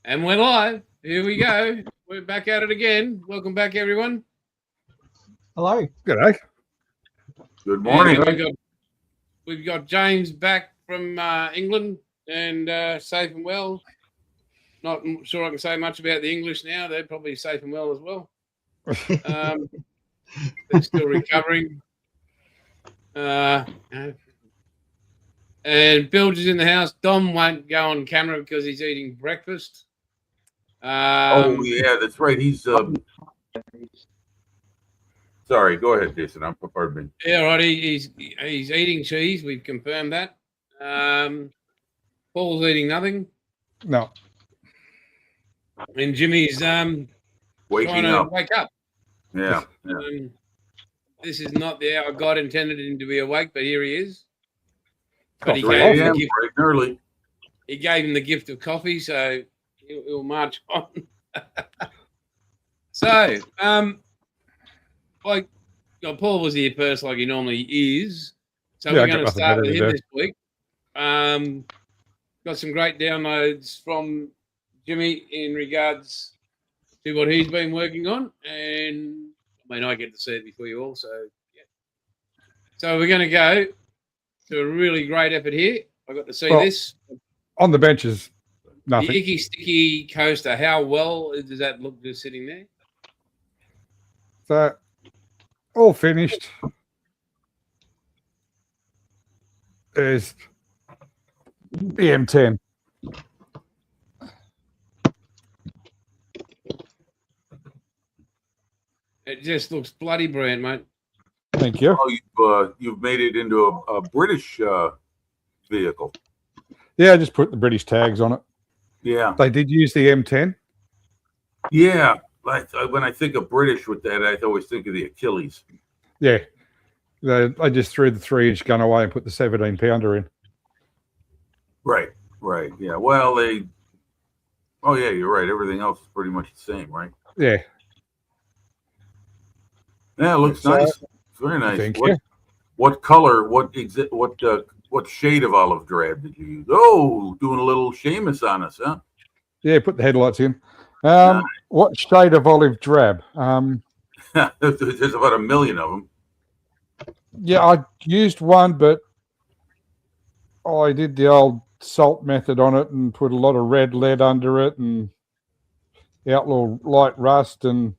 And we're live. Here we go. We're back at it again. Welcome back, everyone. Hello. G'day. Good morning. We've got James back from England and safe and well. Not sure I can say much about the English now. They're probably safe and well as well. They're still recovering. And Bilge is in the house. Dom won't go on camera because he's eating breakfast. Oh, yeah, that's right. He's sorry. Go ahead, Jason. Pardon me. Yeah, right. He's eating cheese. We've confirmed that. Paul's eating nothing. No. And Jimmy's trying to wake up. Yeah. This is not the hour God intended him to be awake, but here he is. But he bright gave, and early. He gave him the gift of coffee, so he'll march on. So, Paul was here first, like he normally is. So we're going to start with him this week. Got some great downloads from Jimmy in regards to what he's been working on, and I get to see it before you all. So, yeah. So we're going to go to a really great effort here. I got to see this on the benches. Nothing. The Icky Sticky coaster. How well does that look just sitting there? So, all finished. There's the M10. It just looks bloody brilliant, mate. Thank you. Oh, you've made it into a British vehicle. Yeah, I just put the British tags on it. Yeah. They did use the M10. Yeah. When I think of British with that, I always think of the Achilles. Yeah. I just threw the 3-inch gun away and put the 17-pounder in. Right. Yeah. Well, yeah, you're right. Everything else is pretty much the same, right? Yeah. Yeah, it looks nice. It's very nice. Thank you. What color? What shade of olive drab did you use? Oh, doing a little Seamus on us, huh? Yeah, put the headlights in. What shade of olive drab? There's about 1 million of them. Yeah, I used one, but I did the old salt method on it and put a lot of red lead under it and outlaw light rust and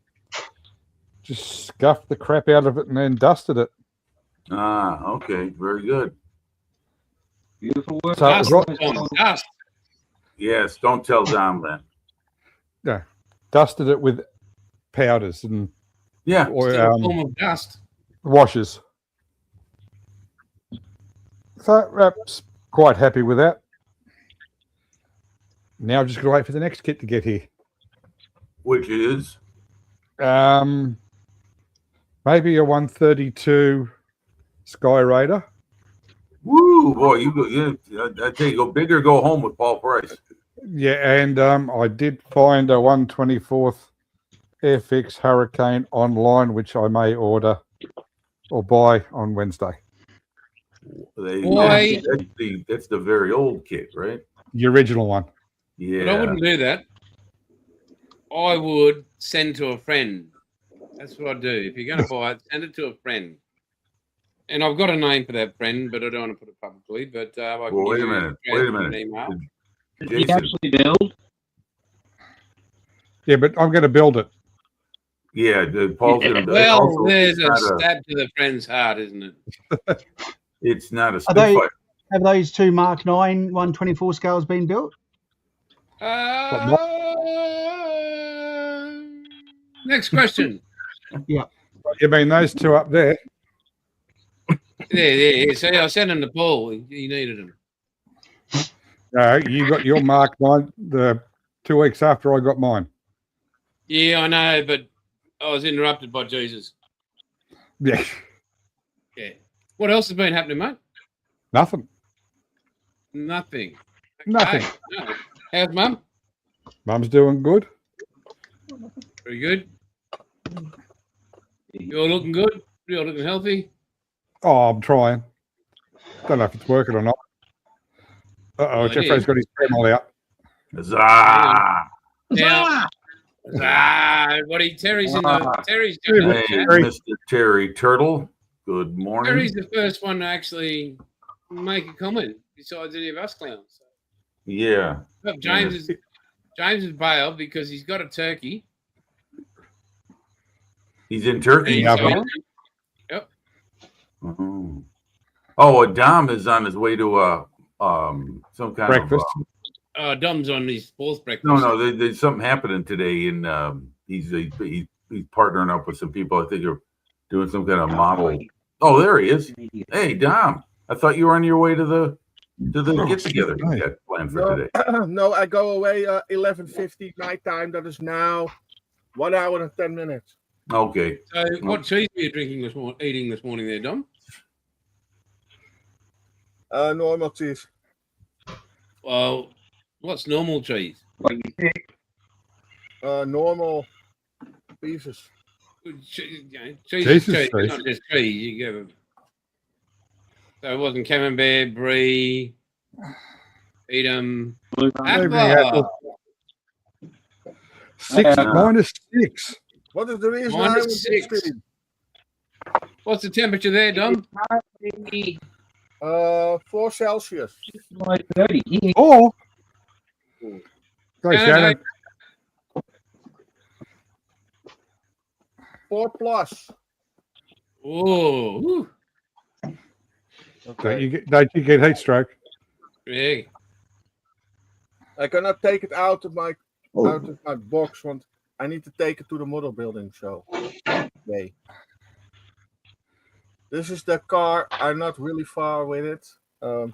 just scuffed the crap out of it and then dusted it. Ah, okay. Very good. Beautiful work. So dust. Yes, don't tell Dom that. Yeah, dusted it with powders and or form of dust washes. So Rap's quite happy with that. Now I'm just going to wait for the next kit to get here. Which is? Maybe a 132 Sky Raider. Woo, boy! I tell you, go big or go home with Paul Price. Yeah, and I did find a 124th Airfix Hurricane online, which I may order or buy on Wednesday. That's the very old kit, right? The original one. Yeah. But I wouldn't do that. I would send to a friend. That's what I do. If you're going to buy it, send it to a friend. And I've got a name for that friend, but I don't want to put it publicly. But I can wait a minute. Did you actually build? Yeah, but I'm going to build it. Yeah, Paul's going to. Well, there's a stab to the friend's heart, isn't it? It's not a Spitfire. Have those two Mark 9 124 scales been built? Next question. Yeah. You mean those two up there? Yeah. See, I sent him to Paul. He needed him. No, you got your Mark 9 the 2 weeks after I got mine. Yeah, I know, but I was interrupted by Jesus. Yeah. Yeah. What else has been happening, mate? Nothing. Nothing. Nothing. No. How's Mum? Mum's doing good. Very good. You're looking good. You're looking healthy. Oh, I'm trying. Don't know if it's working or not. Jeffrey's got his Dremel out. Huzzah! Now, Terry's in the Terry's Hey, going Hey, to chat. Mr. Terry Turtle. Good morning. Terry's the first one to actually make a comment besides any of us clowns. Yeah. But James is bailed because he's got a turkey. He's in Turkey. Yeah. Yep. Oh, Dom is on his way to some kind Breakfast. of Dom's on his fourth breakfast. no. There's something happening today, and he's partnering up with some people. I think are doing some kind of model. Oh, there he is. Hey, Dom. I thought you were on your way to the get together you got planned for today. No, I go away 11:50 night time. That is now 1 hour and 10 minutes. Okay. So, what cheese were you eating this morning there, Dom? Normal cheese. Well, what's normal cheese? Normal pieces. Cheese is Jesus cheese, Christ. not just cheese. You give so it wasn't camembert, brie, Edam, Maybe apple. 6 minus 6. What is the reason I Minus was 6. What's the temperature there, Dom? 4 Celsius. Oh. Go, No, Shannon. 4 plus. Oh, whew. Don't you get heat stroke? Yeah. I cannot take it out of my box, want I need to take it to the model building show. Okay. This is the car. I'm not really far with it. I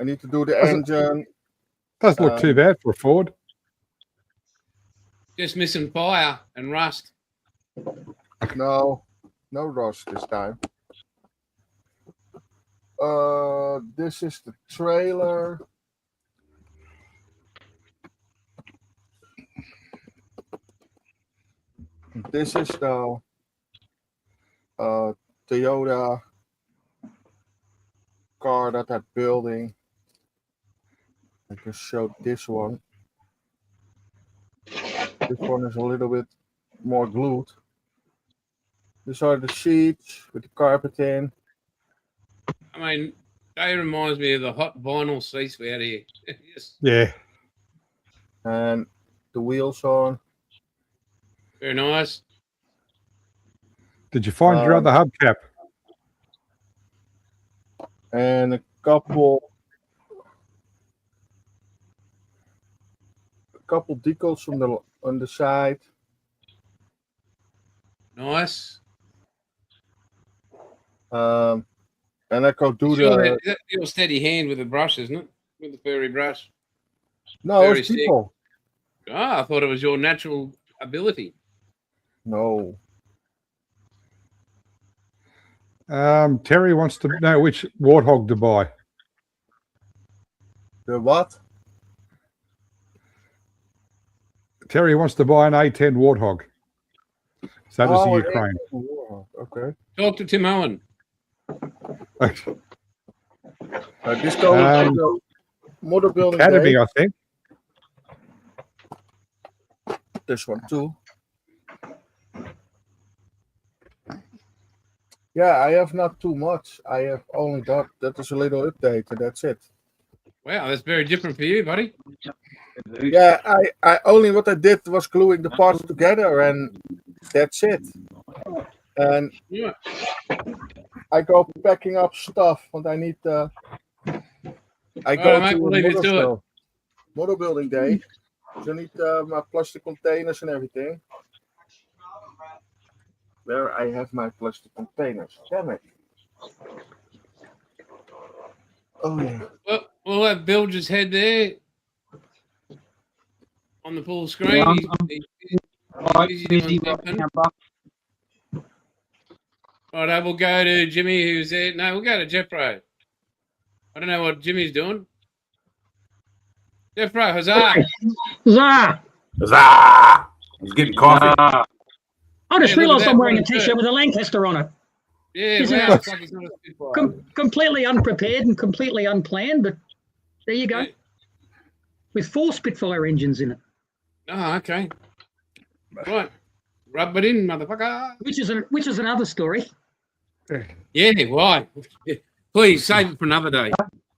need to do the engine. Doesn't look too bad for a Ford. Just missing fire and rust. No rust this time. This is the trailer. This is the Toyota car that I'm building. I just showed this one. This one is a little bit more glued. These are the seats with the carpet in. I mean, they reminds me of the hot vinyl seats we had here. Yes. Yeah. And the wheels on. Very nice. Did you find your other hubcap? And a couple decals from on the side. Nice. And I go do That's your steady hand with the brush, isn't it? With the furry brush. No, Very it's people. I thought it was your natural ability. No. Terry wants to know which warthog to buy. The what? Terry wants to buy an A10 warthog. So does the Ukraine. Okay. Talk to Tim Owen. This goes to the motor building Academy, day. I think. This one too. Yeah, I have not too much. I have only that is a little update, and that's it. Wow, that's very different for you, buddy. Yeah, I only what I did was gluing the parts together, and that's it. And Yeah. I go packing up stuff, and I need I go mate, to we'll leave you to it. model building day. So I need my plastic containers and everything. Where I have my plastic containers. Damn it. Oh yeah. Well, we'll have Bilge's head there on the full screen. Yeah, He's busy doing something. Right, we'll go to Jimmy, who's there. No, we'll go to Jeffro. I don't know what Jimmy's doing. Jeffro, huzzah! Huzzah! Huzzah! He's getting coffee. I just Hey, look at realised that, I'm wearing a what a T-shirt with a Lancaster on it. Yeah, Isn't wow, it? it's like it's not a Spitfire. Completely unprepared and completely unplanned, but there you go. Yeah. With 4 Spitfire engines in it. Oh, okay. Right. Rub it in, motherfucker. Which is another story. Yeah, why? Please save it for another day.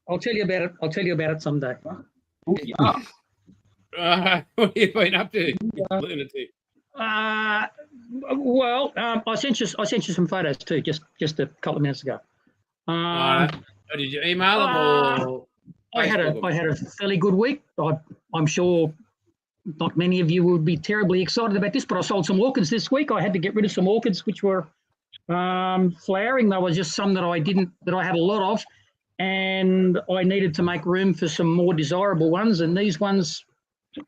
I'll tell you about it. I'll tell you about it someday. What have you been up to, you lunatic? Well, I sent you some photos too, just a couple of minutes ago. Did you email them or? I had a fairly good week. I'm sure not many of you would be terribly excited about this, but I sold some orchids this week. I had to get rid of some orchids which were flowering. There was just some that I had a lot of, and I needed to make room for some more desirable ones. And these ones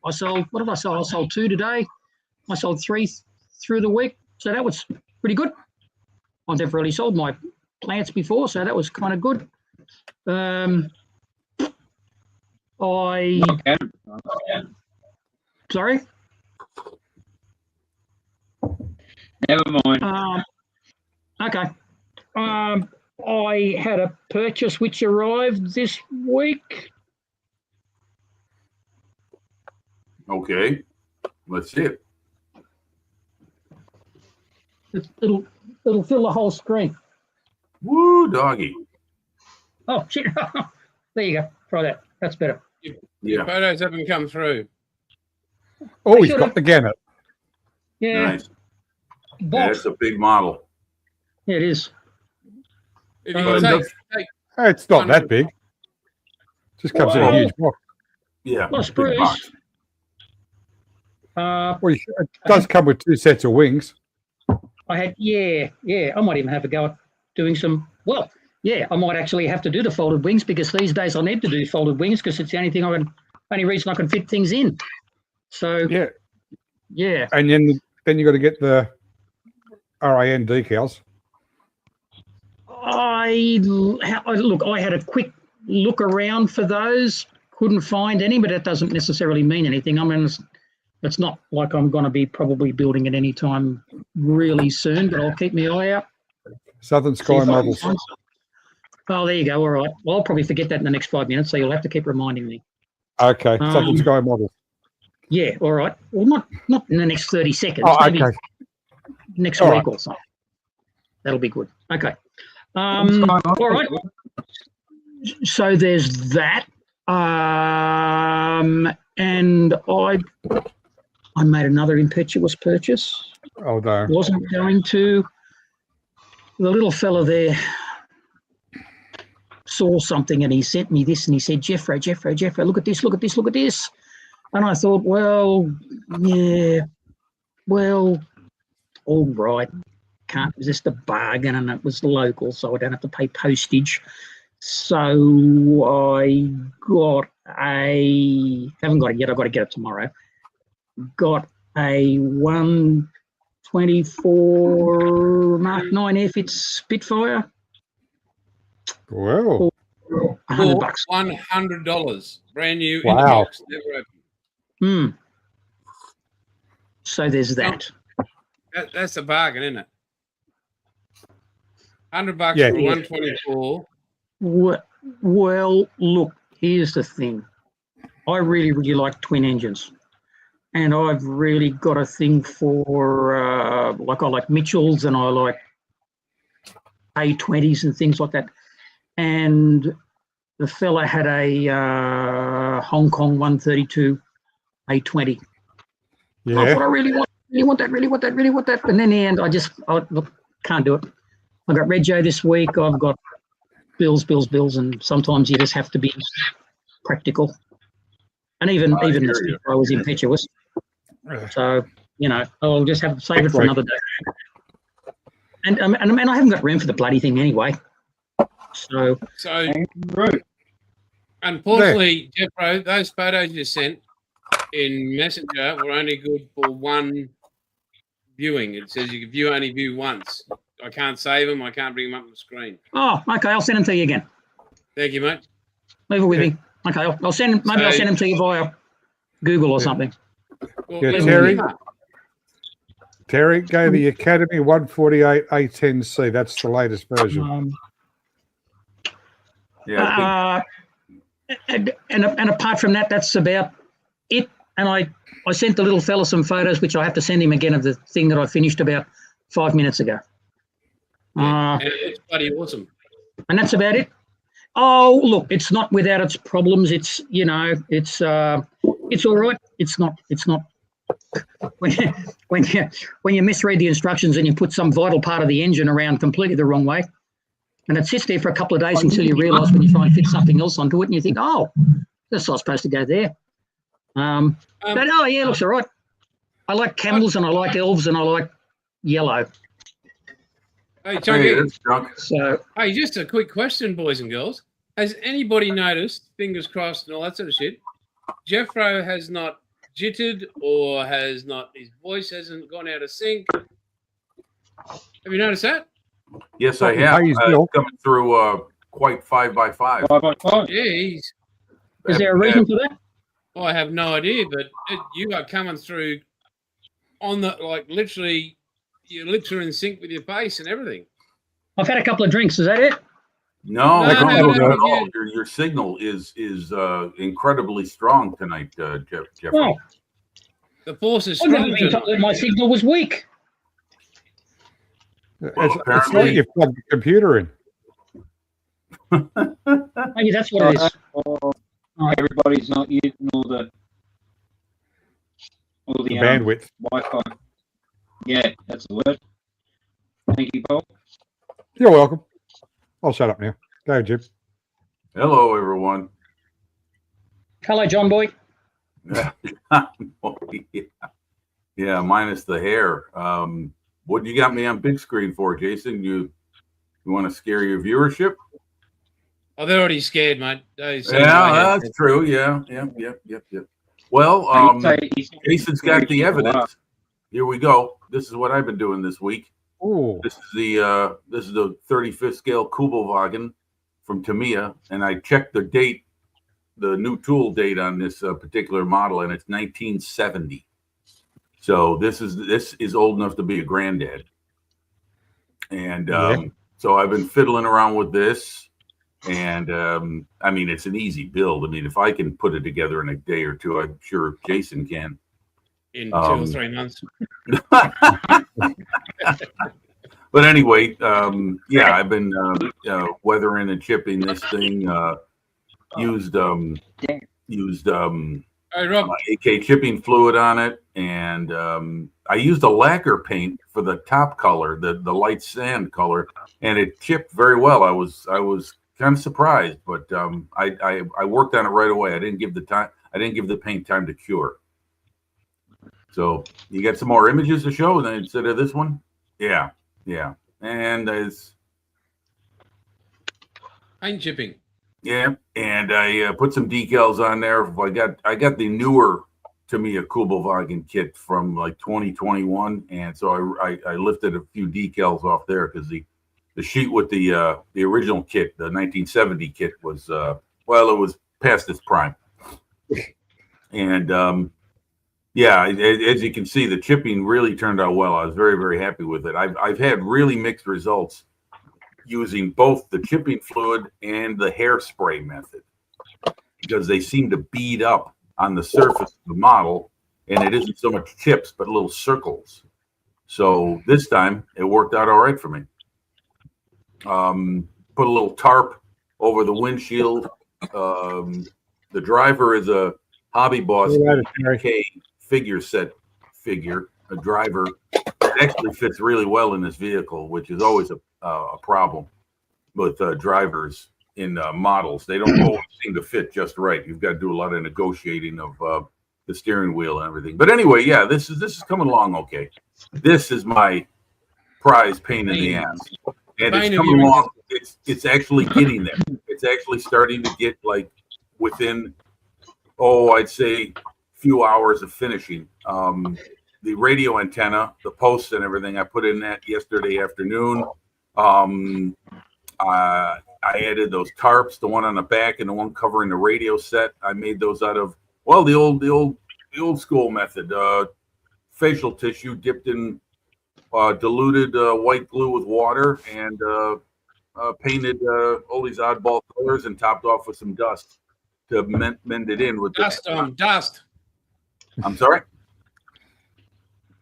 I sold. What did I sell? I sold 2 today. I sold 3 through the week, so that was pretty good. I've never really sold my plants before, so that was kind of good. Sorry? Never mind. Okay. I had a purchase which arrived this week. Okay. Let's see it. It'll fill the whole screen. Woo, doggy. Oh, shit. There you go. Try that. That's better. Your photos haven't come through. Oh, he's got the gannet. Yeah. Nice. Yeah, Box. that's a big model. Yeah, it is. If you can take It's not that big. Just comes in a huge box. Yeah. Plus big Bruce. box. Well, it does come with 2 sets of wings. I had, I might even have a go at doing some, I might actually have to do the folded wings, because these days I need to do folded wings because it's the only reason I can fit things in. So, yeah. And then you got to get the RAN decals. I had a quick look around for those, couldn't find any, but that doesn't necessarily mean anything. I mean, it's not like I'm going to be probably building it anytime really soon, but I'll keep my eye out. Southern Sky models. Oh, there you go. All right. Well, I'll probably forget that in the next 5 minutes, so you'll have to keep reminding me. Okay, Southern Sky models. Yeah, all right. Well, not in the next 30 seconds. Oh, maybe okay. next All week right. or something. That'll be good. Okay. All right. So there's that. And I made another impetuous purchase. Oh, no. Wasn't going to. The little fella there saw something and he sent me this and he said, Jeffro, look at this. And I thought, all right, can't resist a bargain, and it was local, so I don't have to pay postage. So I haven't got it yet, I've got to get it tomorrow. Got a 124 Mark 9 Airfix Spitfire. Well, $100. $100. Brand new in the Wow. box, never opened. So there's that. That's a bargain, isn't it? $100 Yeah. for 124. Well, look, here's the thing. I really, really like twin engines. And I've really got a thing for, I like Mitchells and I like A20s and things like that. And the fella had a Hong Kong 132 A20. yeah. I thought I really want that. And then in the end, I can't do it. I got Rego this week. I've got bills, and sometimes you just have to be practical. And even the I was impetuous. So, I'll just have to save it for another day. And I haven't got room for the bloody thing anyway. So unfortunately, Jeffro, those photos you sent in Messenger were only good for one viewing. It says you can only view once. I can't save them. I can't bring them up on the screen. Oh, okay. I'll send them to you again. Thank you, mate. Leave it with me. Okay, I'll send them. Maybe I'll send them to you via Google or something. Well, Yeah, leave Terry. them up. Terry, go the Academy 148 A10C. That's the latest version. Yeah. And apart from that, that's about it. and I sent the little fella some photos, which I have to send him again of the thing that I finished about 5 minutes ago. And it's bloody awesome. And that's about it. Oh, look, it's not without its problems. It's, you know, it's all right. It's not when you misread the instructions and you put some vital part of the engine around completely the wrong way, and it sits there for a couple of days until you realise when you try and fit something else onto it, and you think, oh, that's not supposed to go there. But oh yeah, it looks all right. I like camels and I like elves and I like yellow. Hey, Chunky. that's drunk. So Hey, just a quick question, boys and girls. Has anybody noticed, fingers crossed and all that sort of shit, Jeffro has not jittered or has not, his voice hasn't gone out of sync? Have you noticed that? Yes, I have. Hey, Bill. Coming through quite 5x5. 5x5. Yeah, he's, is there a reason for that? I have no idea, but you are coming through on the, like, literally, your lips are in sync with your face and everything. I've had a couple of drinks. Is that it? No, No, not no, at no. all. Your signal is incredibly strong tonight, Jeffrey. Oh, The force is I've never strong been told that tonight. my signal was weak. It's like apparently- you plugged the computer in. Maybe that's what it is. Everybody's not using all the The bandwidth. Wi-Fi. Yeah, that's the word. Thank you, Paul. You're welcome. I'll shut up now. Go ahead, Jim. Hello, everyone. Hello, John Boy. Yeah, minus the hair. What you got me on big screen for, Jason? You want to scare your viewership? Oh, they're already scared, mate. That's true. Yeah. Well, Jason's got the evidence. Here we go. This is what I've been doing this week. Oh, This is the 35th scale Kubelwagen from Tamiya, and I checked the date, the new tool date on this particular model, and it's 1970. So this is old enough to be a granddad. And so I've been fiddling around with this, and I mean, it's an easy build. I mean, if I can put it together in a day or two, I'm sure Jason can. In 2 or 3 months. But anyway, yeah, I've been weathering and chipping this thing. Used Hey, Rob. my AK chipping fluid on it, and I used a lacquer paint for the top color, the light sand color, and it chipped very well. I was kind of surprised, but I worked on it right away. I didn't give the paint time to cure. So you got some more images to show instead of this one? Yeah. And there's Paint chipping. yeah, and I put some decals on there. I got the newer Tamiya Kubelwagen kit from like 2021, and so I lifted a few decals off there because the sheet with the original kit, the 1970 kit, was it was past its prime. And yeah, as you can see, the chipping really turned out well. I was very, very happy with it. I've had really mixed results using both the chipping fluid and the hairspray method because they seem to bead up on the surface of the model, and it isn't so much chips but little circles. So this time it worked out all right for me. Put a little tarp over the windshield. The driver is a Hobby Boss K figure set figure. A driver that actually fits really well in this vehicle, which is always a problem with drivers in models. They don't always seem to fit just right. You've got to do a lot of negotiating of the steering wheel and everything. But anyway, yeah, this is coming along okay. This is my prize pain in the ass, and it's coming along. It's actually getting there. It's actually starting to get like within, I'd say, few hours of finishing. The radio antenna, the posts and everything, I put in that yesterday afternoon. I added those tarps, the one on the back and the one covering the radio set. I made those out of the old school method. Facial tissue dipped in diluted white glue with water and painted all these oddball colors and topped off with some dust to mend it in with Dust. I'm sorry.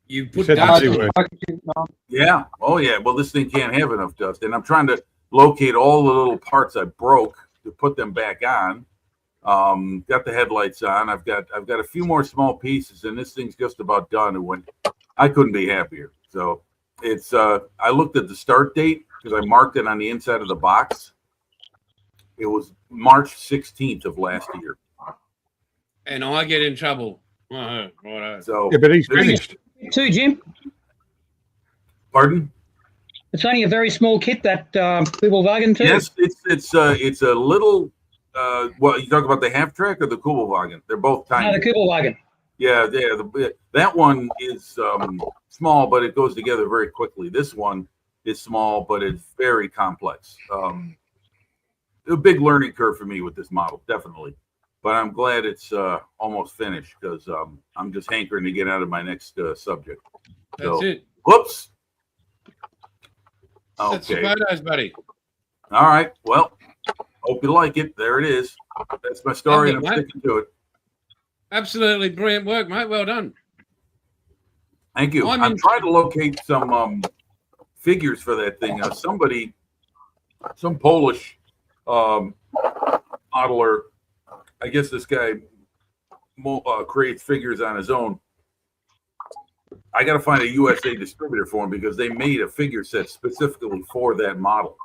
You You put said the dust C on word. it. Yeah. Oh, yeah. Well, this thing can't have enough dust, and I'm trying to locate all the little parts I broke to put them back on. Got the headlights on. I've got a few more small pieces, and this thing's just about done. And when I couldn't be happier. So it's I looked at the start date because I marked it on the inside of the box. It was March 16th of last year. And I get in trouble. Righto. So Yeah, but he's finished. Too, Jim. Pardon? It's only a very small kit, that Kubelwagen too. Yes, it's a little. Well, you talk about the half track or the Kubelwagen? They're both tiny. No, the Kubelwagen. Yeah, that one is small, but it goes together very quickly. This one is small, but it's very complex. A big learning curve for me with this model, definitely. But I'm glad it's almost finished because I'm just hankering to get out of my next subject. That's it. Whoops. That's the Okay. photos, buddy. All right. Well, hope you like it. There it is. That's my story, and I'm Lovely, mate. sticking to it. Absolutely brilliant work, mate. Well done. Thank you. I'm trying to locate some figures for that thing. Some Polish modeler. I guess this guy creates figures on his own. I got to find a USA distributor for him because they made a figure set specifically for that model,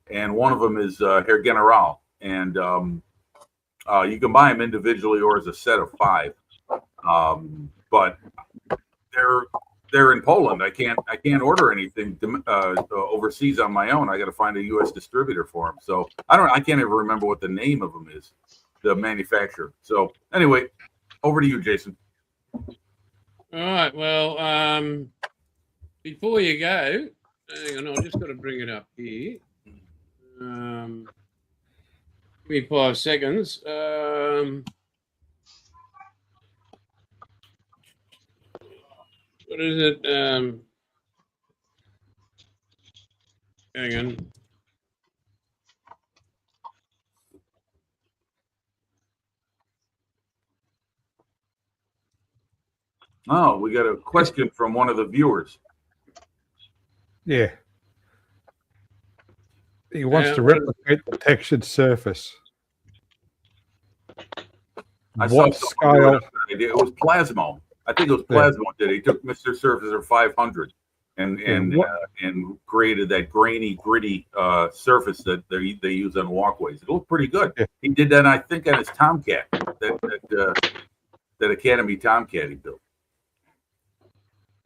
and one of them is Herr General, and you can buy them individually or as a set of 5. But they're in Poland. I can't order anything overseas on my own. I got to find a U.S. distributor for them. So I can't even remember what the name of them is, the manufacturer. So anyway, over to you, Jason. All right. Well, before you go, hang on. I've just got to bring it up here. Give me 5 seconds. What is it? Hang on. Oh, we got a question from one of the viewers. Yeah. He wants Yeah, to what is- replicate the textured surface. I saw What someone do scale? it. It was Plasmo. I think it was Plasmo did. He took Mr. Surfacer 500 and created that grainy, gritty surface that they use on walkways. It looked pretty good. Yeah. He did that, I think, on his Tomcat, that Academy Tomcat he built.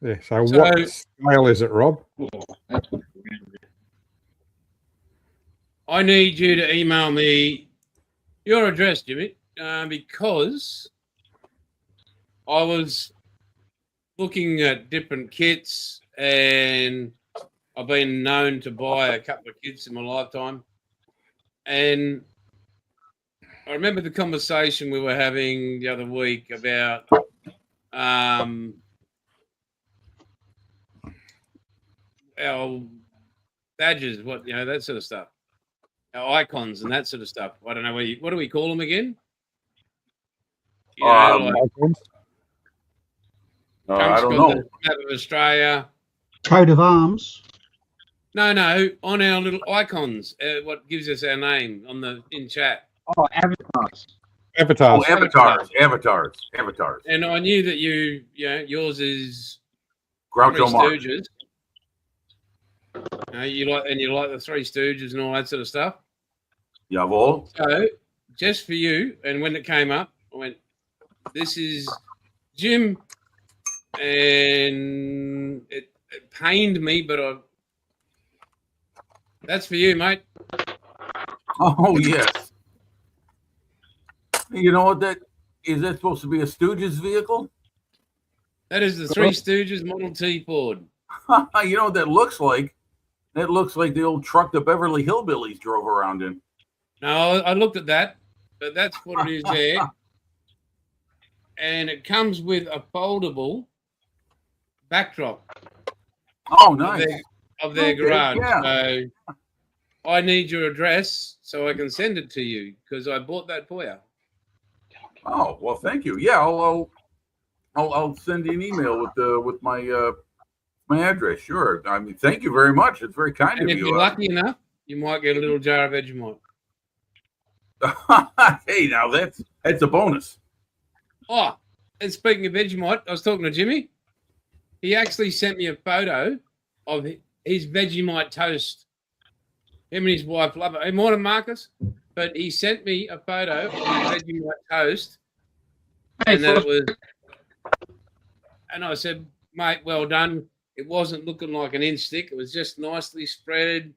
Yeah. So what scale is it, Rob? I need you to email me your address, Jimmy, because I was looking at different kits, and I've been known to buy a couple of kits in my lifetime. And I remember the conversation we were having the other week about our badges, that sort of stuff, our icons and that sort of stuff. I don't know what do we call them again? I don't know. The map of Australia. Coat of arms. No, on our little icons, what gives us our name in chat. Oh, avatars. Avatars. Oh, avatars. And I knew that yours is Groucho Three Marx. Stooges. You like the Three Stooges and all that sort of stuff. Jawohl. So just for you, and when it came up, I went, "This is Jim," and it pained me, but that's for you, mate. Oh yes. You know what that supposed to be a Stooges vehicle? That is the Three Stooges Model T Ford. You know what that looks like? That looks like the old truck the Beverly Hillbillies drove around in. No, I looked at that, but that's what it is there. And it comes with a foldable backdrop. Oh, nice. Of their Okay, garage. yeah. So I need your address so I can send it to you because I bought that for you. Oh, well, thank you. Yeah, I'll send you an email with my my address. Sure. I mean, thank you very much. It's very kind And of if you. you're lucky enough, you might get a little jar of Vegemite. Hey, now that's a bonus. Oh, and speaking of Vegemite, I was talking to Jimmy. He actually sent me a photo of his Vegemite toast. Him and his wife love it. Hey, morning, Marcus. But he sent me a photo of his Vegemite toast. And that it was, and I said, mate, well done. It wasn't looking like an inch thick. It was just nicely spread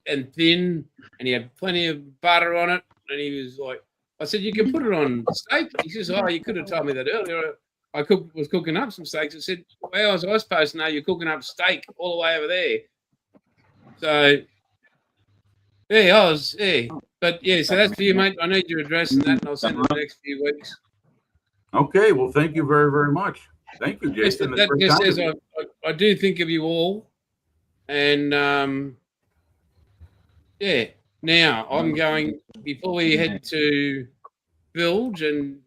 and thin, and he had plenty of butter on it. And he was like, I said, you can put it on steak. He says, oh, you could have told me that earlier. I was cooking up some steaks. I said, well, I was supposed to know you're cooking up steak all the way over there. So, yeah, I was, yeah. But, yeah, so that's for you, mate. I need your address and that, and I'll send it in the next few weeks. Okay. Well, thank you very, very much. Thank you, Jason. That just says I do think of you all. And, yeah, now I'm going, before we head to Bilge, and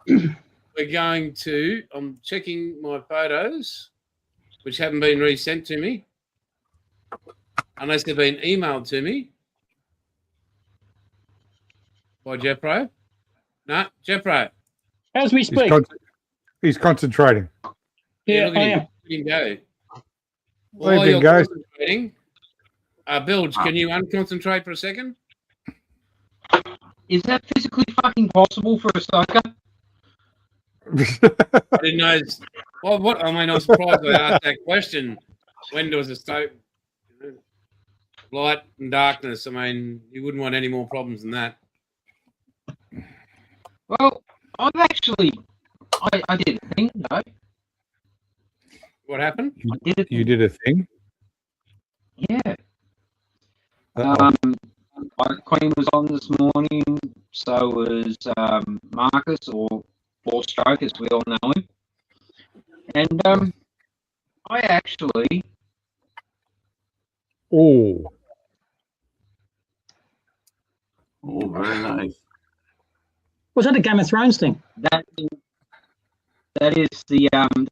we're going to, I'm checking my photos, which haven't been resent to me, unless they've been emailed to me by Jeffro. No, Jeffro. As we speak. He's concentrating. Yeah, look I at am. him. Look at him go. Leave While him you're go. concentrating, Bilge, can you unconcentrate for a second? Is that physically fucking possible for a stoker? I didn't know. Well, what? I mean, I was surprised I asked that question. When there was a state, light and darkness. I mean, you wouldn't want any more problems than that. Well, I've actually, I did a thing, though. What happened? You did a thing? Yeah. Uh-oh. Queen was on this morning, so was Marcus, or Four Stroke, as we all know him. And I actually... Oh, very nice. Was that a Game of Thrones thing? That is the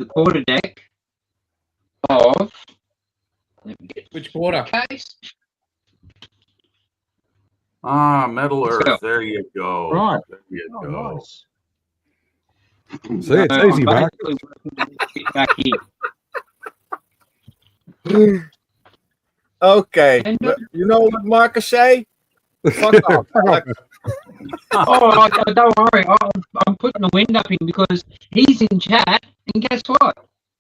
quarter deck of... Let me get Which quarter? case. Metal Let's Earth. go. There you go. Right. There you Oh, go. nice. see, it's easy, I'm Mark. basically working it back here. Okay. And, You know what Marcus say? Fuck off. Alex. Oh, don't worry. I'm putting the wind up in because he's in chat, and guess what?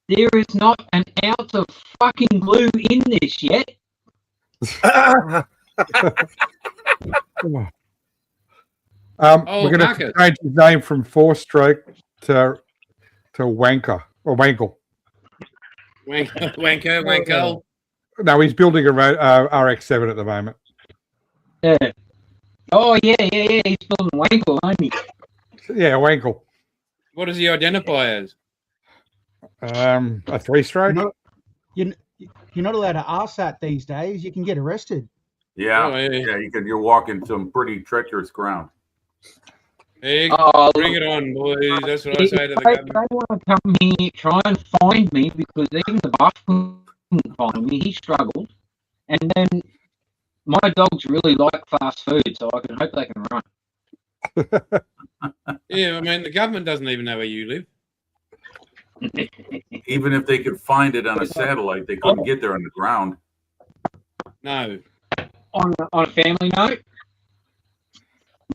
There is not an ounce of fucking glue in this yet. We're going to Marcus. change his name from Four Stroke to Wanker or Wankle. Wanko. No, he's building a RX-7 at the moment. Yeah. Oh, yeah. He's building Wankle, ain't he? Yeah, Wankle. What does he identify as? A three-stroke. You're not allowed to ask that these days. You can get arrested. Yeah. Oh, yeah. Yeah. You're walking some pretty treacherous ground. Hey, Oh, bring it on, boys. That's what I if say to the they government. want to come here, try and find me, because even the buff couldn't find me. He struggled. And then my dogs really like fast food, so I can hope they can run. Yeah, I mean, the government doesn't even know where you live. Even if they could find it on a satellite, they couldn't get there on the ground. No. On a family note,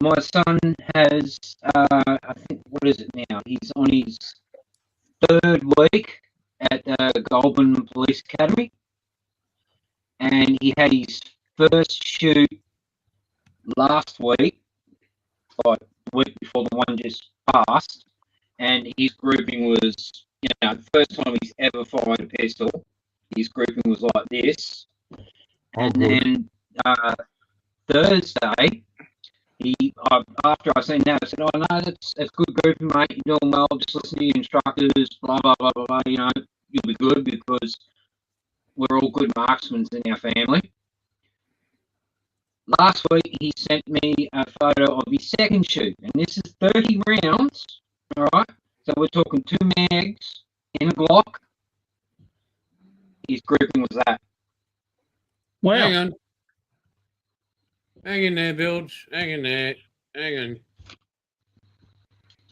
my son has, I think, what is it now? He's on his third week at Goulburn Police Academy, and he had his first shoot last week, like the week before the one just passed, and his grouping was, the first time he's ever fired a pistol. His grouping was like this, and then Thursday, after I seen that, I said, "Oh no, that's good grouping, mate. You're doing well. Just listen to your instructors. Blah blah blah blah blah. You'll be good because we're all good marksmen in our family." Last week, he sent me a photo of his second shoot, and this is 30 rounds, all right, So we're talking 2 mags in a Glock. His grouping was that. Wow. Hang on. Hang in there, Bilge. Hang in there. Hang on.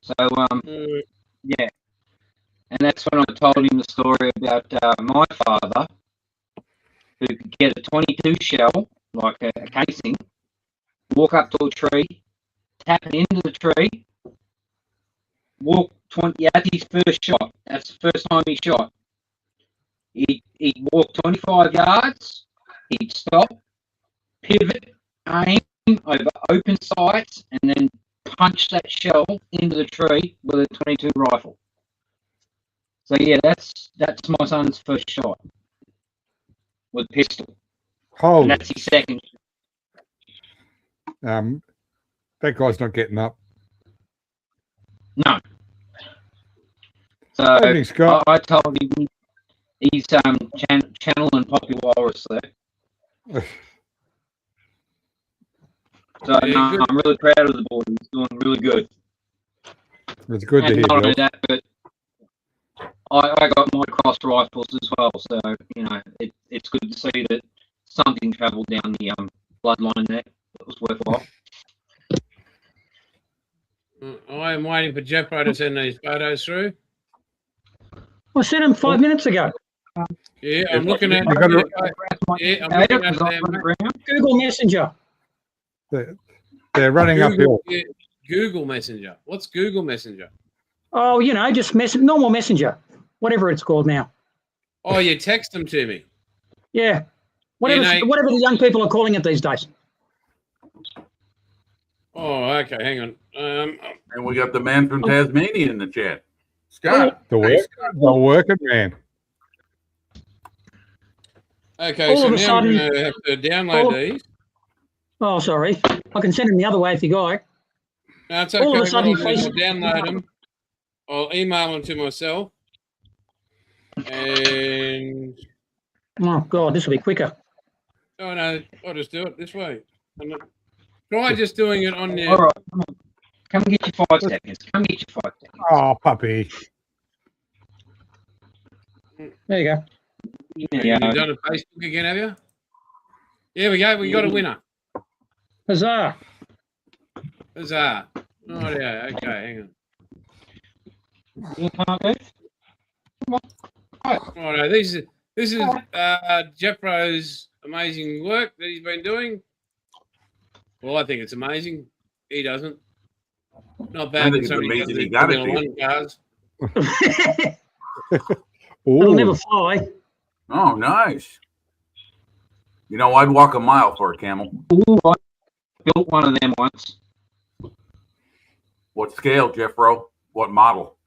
So, Uh, yeah. And that's when I told him the story about my father, who could get a 22 shell, like a casing, walk up to a tree, tap it into the tree, walk 20, that's his first shot. That's the first time he shot. He'd walk 25 yards, he'd stop, pivot, aim over open sights, and then punch that shell into the tree with a 22 rifle. So yeah, that's my son's first shot with a pistol. And Holy, that's his second. that guy's not getting up. No. So Evening, Scott. I told him he's channeling Popular Walrus there. So Yeah, no, good. I'm really proud of the boy. He's doing really good. It's good to And hear, not only Bill. that, but I got my cross rifles as well. So you know, it's good to see that something travelled down the bloodline there. That was worthwhile. I am waiting for Jeffro to send these photos through. I sent him 5 minutes ago. Yeah, I'm looking at. You got to- Yeah, I'm looking at them. Google Messenger. They're running uphill. Yeah, Google Messenger. What's Google Messenger? Oh, you know, just normal Messenger, whatever it's called now. Oh, you text them to me. Yeah, whatever You know- whatever the young people are calling it these days. Oh, okay. Hang on. And we got the man from Tasmania in the chat. Scott. The working man. Okay, All so of a now sudden- I'm going to have to download these. Oh, sorry, I can send them the other way if you like. No, it's okay. all of a What sudden I'll do is Facebook- I'll download them. I'll email them to myself. And Oh God, this will be quicker. oh no, I'll just do it this way. Try just doing it on All your. right, come get your 5 seconds. Come get your 5 seconds. Oh, puppy. There you go. You've done a Facebook again, have you? There we go. We got a winner. Huzzah! Huzzah! Oh yeah. Okay, hang on. You can't do? Oh no, this is Jeffro's amazing work that he's been doing. Well, I think it's amazing. He doesn't. Not bad. I think that it's somebody amazing does he it got it Formula to One cars. It'll Ooh. never fly. Oh, nice. You know, I'd walk a mile for a camel. Ooh, I built one of them once. What scale, Jeffro? What model?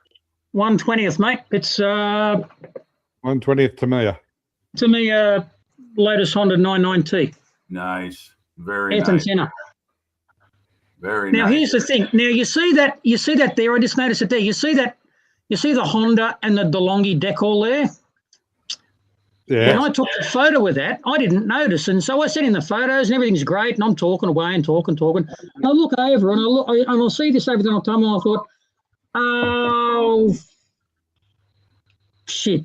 1/20th, mate. It's 1/20th Tamiya. to me latest Honda 99T. Nice. Very Earth and nice. center. Very Now nice. here's the thing. Now you see that there. I just noticed it there. You see the Honda and the DeLonghi decal there. When Yeah. I took the photo of that, I didn't notice, and so I sent in the photos, and everything's great, and I'm talking away and talking. And I look over, and I'll see this over the time, and I thought, oh shit!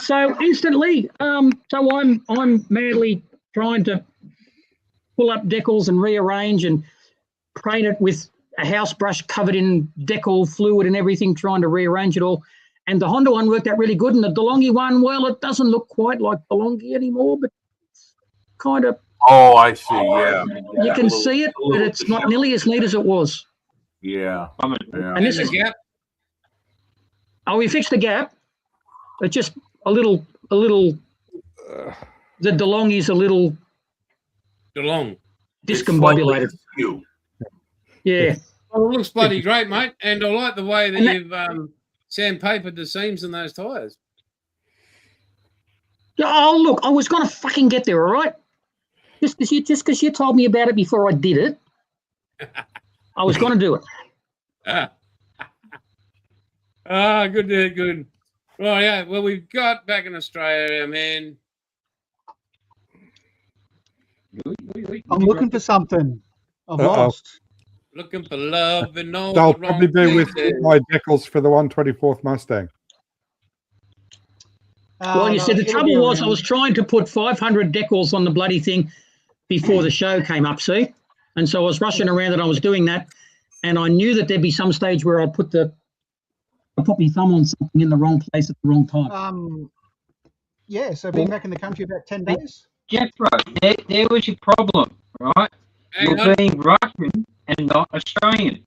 So instantly, so I'm madly trying to pull up decals and rearrange and paint it with a house brush covered in decal fluid and everything, trying to rearrange it all. And the Honda one worked out really good. And the DeLonghi one, well, it doesn't look quite like DeLonghi anymore, but kind of, Oh, I see. Yeah. you can see it, but it's not nearly as neat as it was. Yeah. I'm Yeah. And this There's is, a gap. oh, we fixed the gap. It's just a little, the DeLonghi's a little DeLong. It's slightly discombobulated. askew. Yeah. Oh, it looks bloody great, mate. And I like the way that And that- you've sandpapered the seams in those tyres. Oh, look, I was going to fucking get there, all right? Just because you told me about it before I did it, I was going to do it. Good to hear, good. Right, yeah. Well, we've got back in Australia, man. I'm looking for something. I've Uh-oh. lost. Looking for love and all They'll the wrong probably be with places. my decals for the 124th Mustang. Well, you see, the it'll trouble be was I around. was trying to put 500 decals on the bloody thing before the show came up, see? And so I was rushing around and I was doing that. And I knew that there'd be some stage where I'd put my thumb on something in the wrong place at the wrong time. Yeah, so been back in the country about 10 days. Jethro, there was your problem, right? Hang You're on. being Russian and not Australian.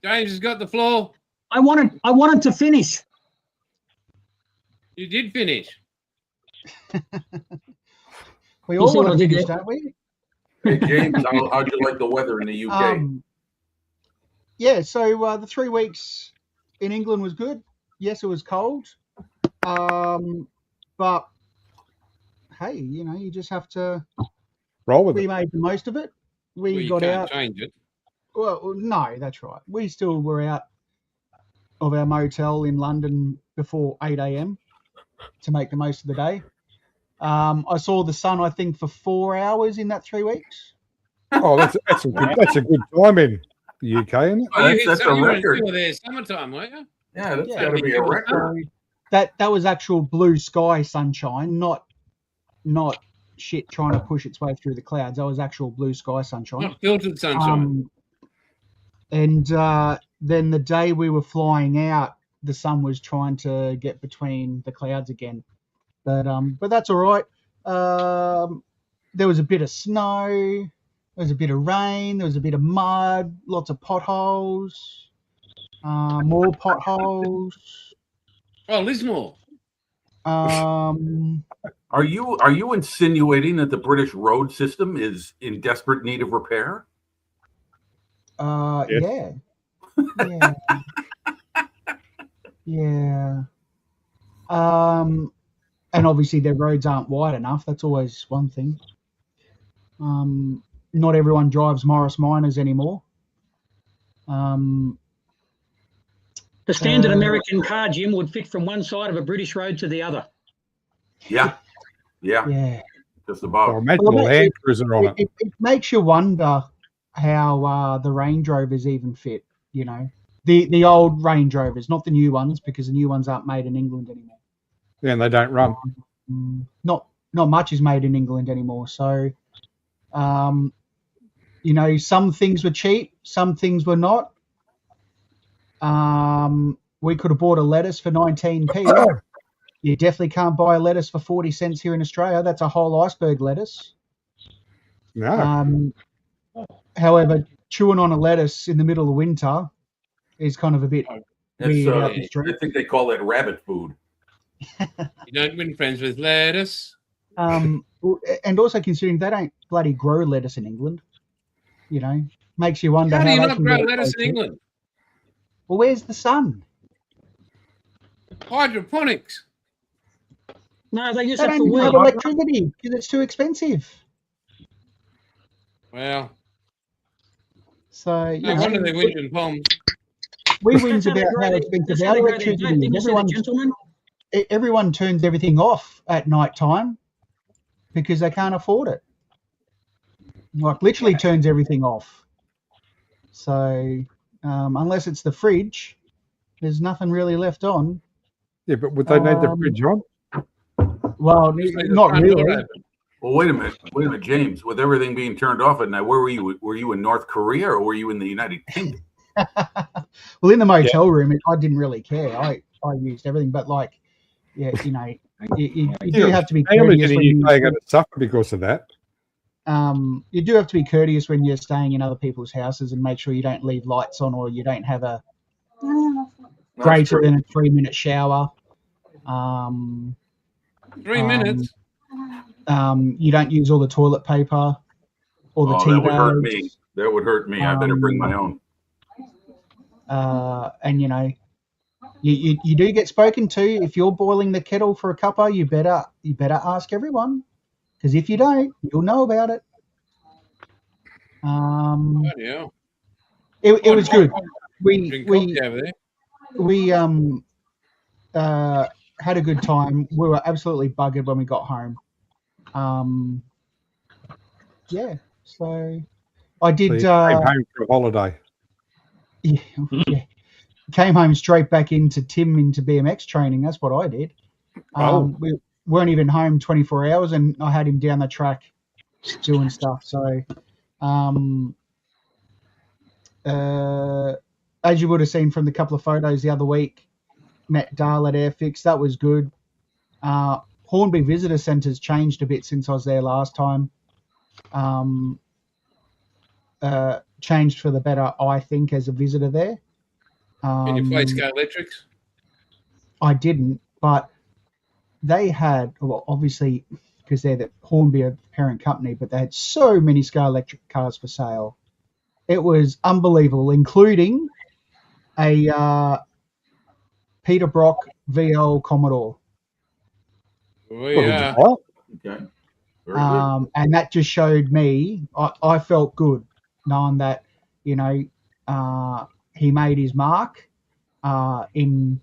James has got the floor. I wanted to finish. You did finish. We You all see want what to I did finish, there? don't we? Hey, James, how'd you like the weather in the UK? Yeah, so the 3 weeks in England was good. Yes, it was cold. But hey, you just have to. Roll with We it. made the most of it. We Well, you got can't out. change it. Well, no, that's right. We still were out of our motel in London before 8 a.m. to make the most of the day. I saw the sun, I think, for 4 hours in that 3 weeks. Oh, that's a good time in the UK, isn't it? Oh, you That's a record. You were there summertime, weren't you? Yeah, that's Yeah. got to be a record. That was actual blue sky sunshine, not shit trying to push its way through the clouds. That was actual blue sky sunshine. Not filtered sunshine. And then the day we were flying out, the sun was trying to get between the clouds again. But that's all right. There was a bit of snow, there was a bit of rain, there was a bit of mud, lots of potholes, more potholes. Oh, Lismore. Are you insinuating that the British road system is in desperate need of repair? Yeah. Yeah. And obviously their roads aren't wide enough. That's always one thing. Not everyone drives Morris Minors anymore. The standard American car, Jim, would fit from one side of a British road to the other. Yeah, Yeah. just Oh, about. imagine Well, a Land Cruiser on it. It makes you wonder how the Range Rovers even fit, The old Range Rovers, not the new ones, because the new ones aren't made in England anymore. Yeah, and they don't run. Not much is made in England anymore. So, some things were cheap, some things were not. We could have bought a lettuce for 19p. You definitely can't buy a lettuce for 40 cents here in Australia. That's a whole iceberg lettuce. No. However, chewing on a lettuce in the middle of winter is kind of a bit weird out the street. I think they call that rabbit food. You don't win friends with lettuce. And also considering they don't bloody grow lettuce in England, makes you wonder How do you they not can grow get lettuce in close to it. England? Well, where's the sun? Hydroponics. No, they use They that for don't even have weed. electricity because it's too expensive. Well, So, no wonder they're whinging palms. we whinge That's how they about grow how their- expensive that's how our they grow their electricity dope. Didn't you is. see the gentleman? Everyone turns everything off at night time because they can't afford it. Like literally turns everything off. So unless it's the fridge, there's nothing really left on. Yeah, but would they need the fridge on? Well, Just leave the not front door really. open. Well, wait a minute, James. With everything being turned off at night, where were you? Were you in North Korea or were you in the United Kingdom? Well, in the motel room, I didn't really care. I used everything, but you do have to be Families courteous in when the UK are going to suffer because of that. you do have to be courteous when you're staying in other people's houses and make sure you don't leave lights on or you don't have a greater than a 3-minute shower. 3 minutes. You don't use all the toilet paper or the tea that would hurt bags. me. That would hurt me. I better bring my own. And you do get spoken to. If you're boiling the kettle for a cuppa, you better ask everyone, because if you don't, you'll know about it. Bloody hell. It was good. Drink coffee over there. We had a good time. We were absolutely buggered when we got home. So I So did. you came home for a holiday. Yeah. Came home straight back into BMX training. That's what I did. We weren't even home 24 hours, and I had him down the track doing stuff. So, as you would have seen from the couple of photos the other week, met Dale at Airfix. That was good. Hornby Visitor Centre's changed a bit since I was there last time. Changed for the better, I think, as a visitor there. Can you play Scale Electrics? I didn't, but they had, well, obviously, because they're the Hornby parent company, but they had so many Scale Electric cars for sale. It was unbelievable, including a Peter Brock VL Commodore. Oh, yeah. What? Okay. Very good. And that just showed me, I felt good knowing that, you know, he made his mark in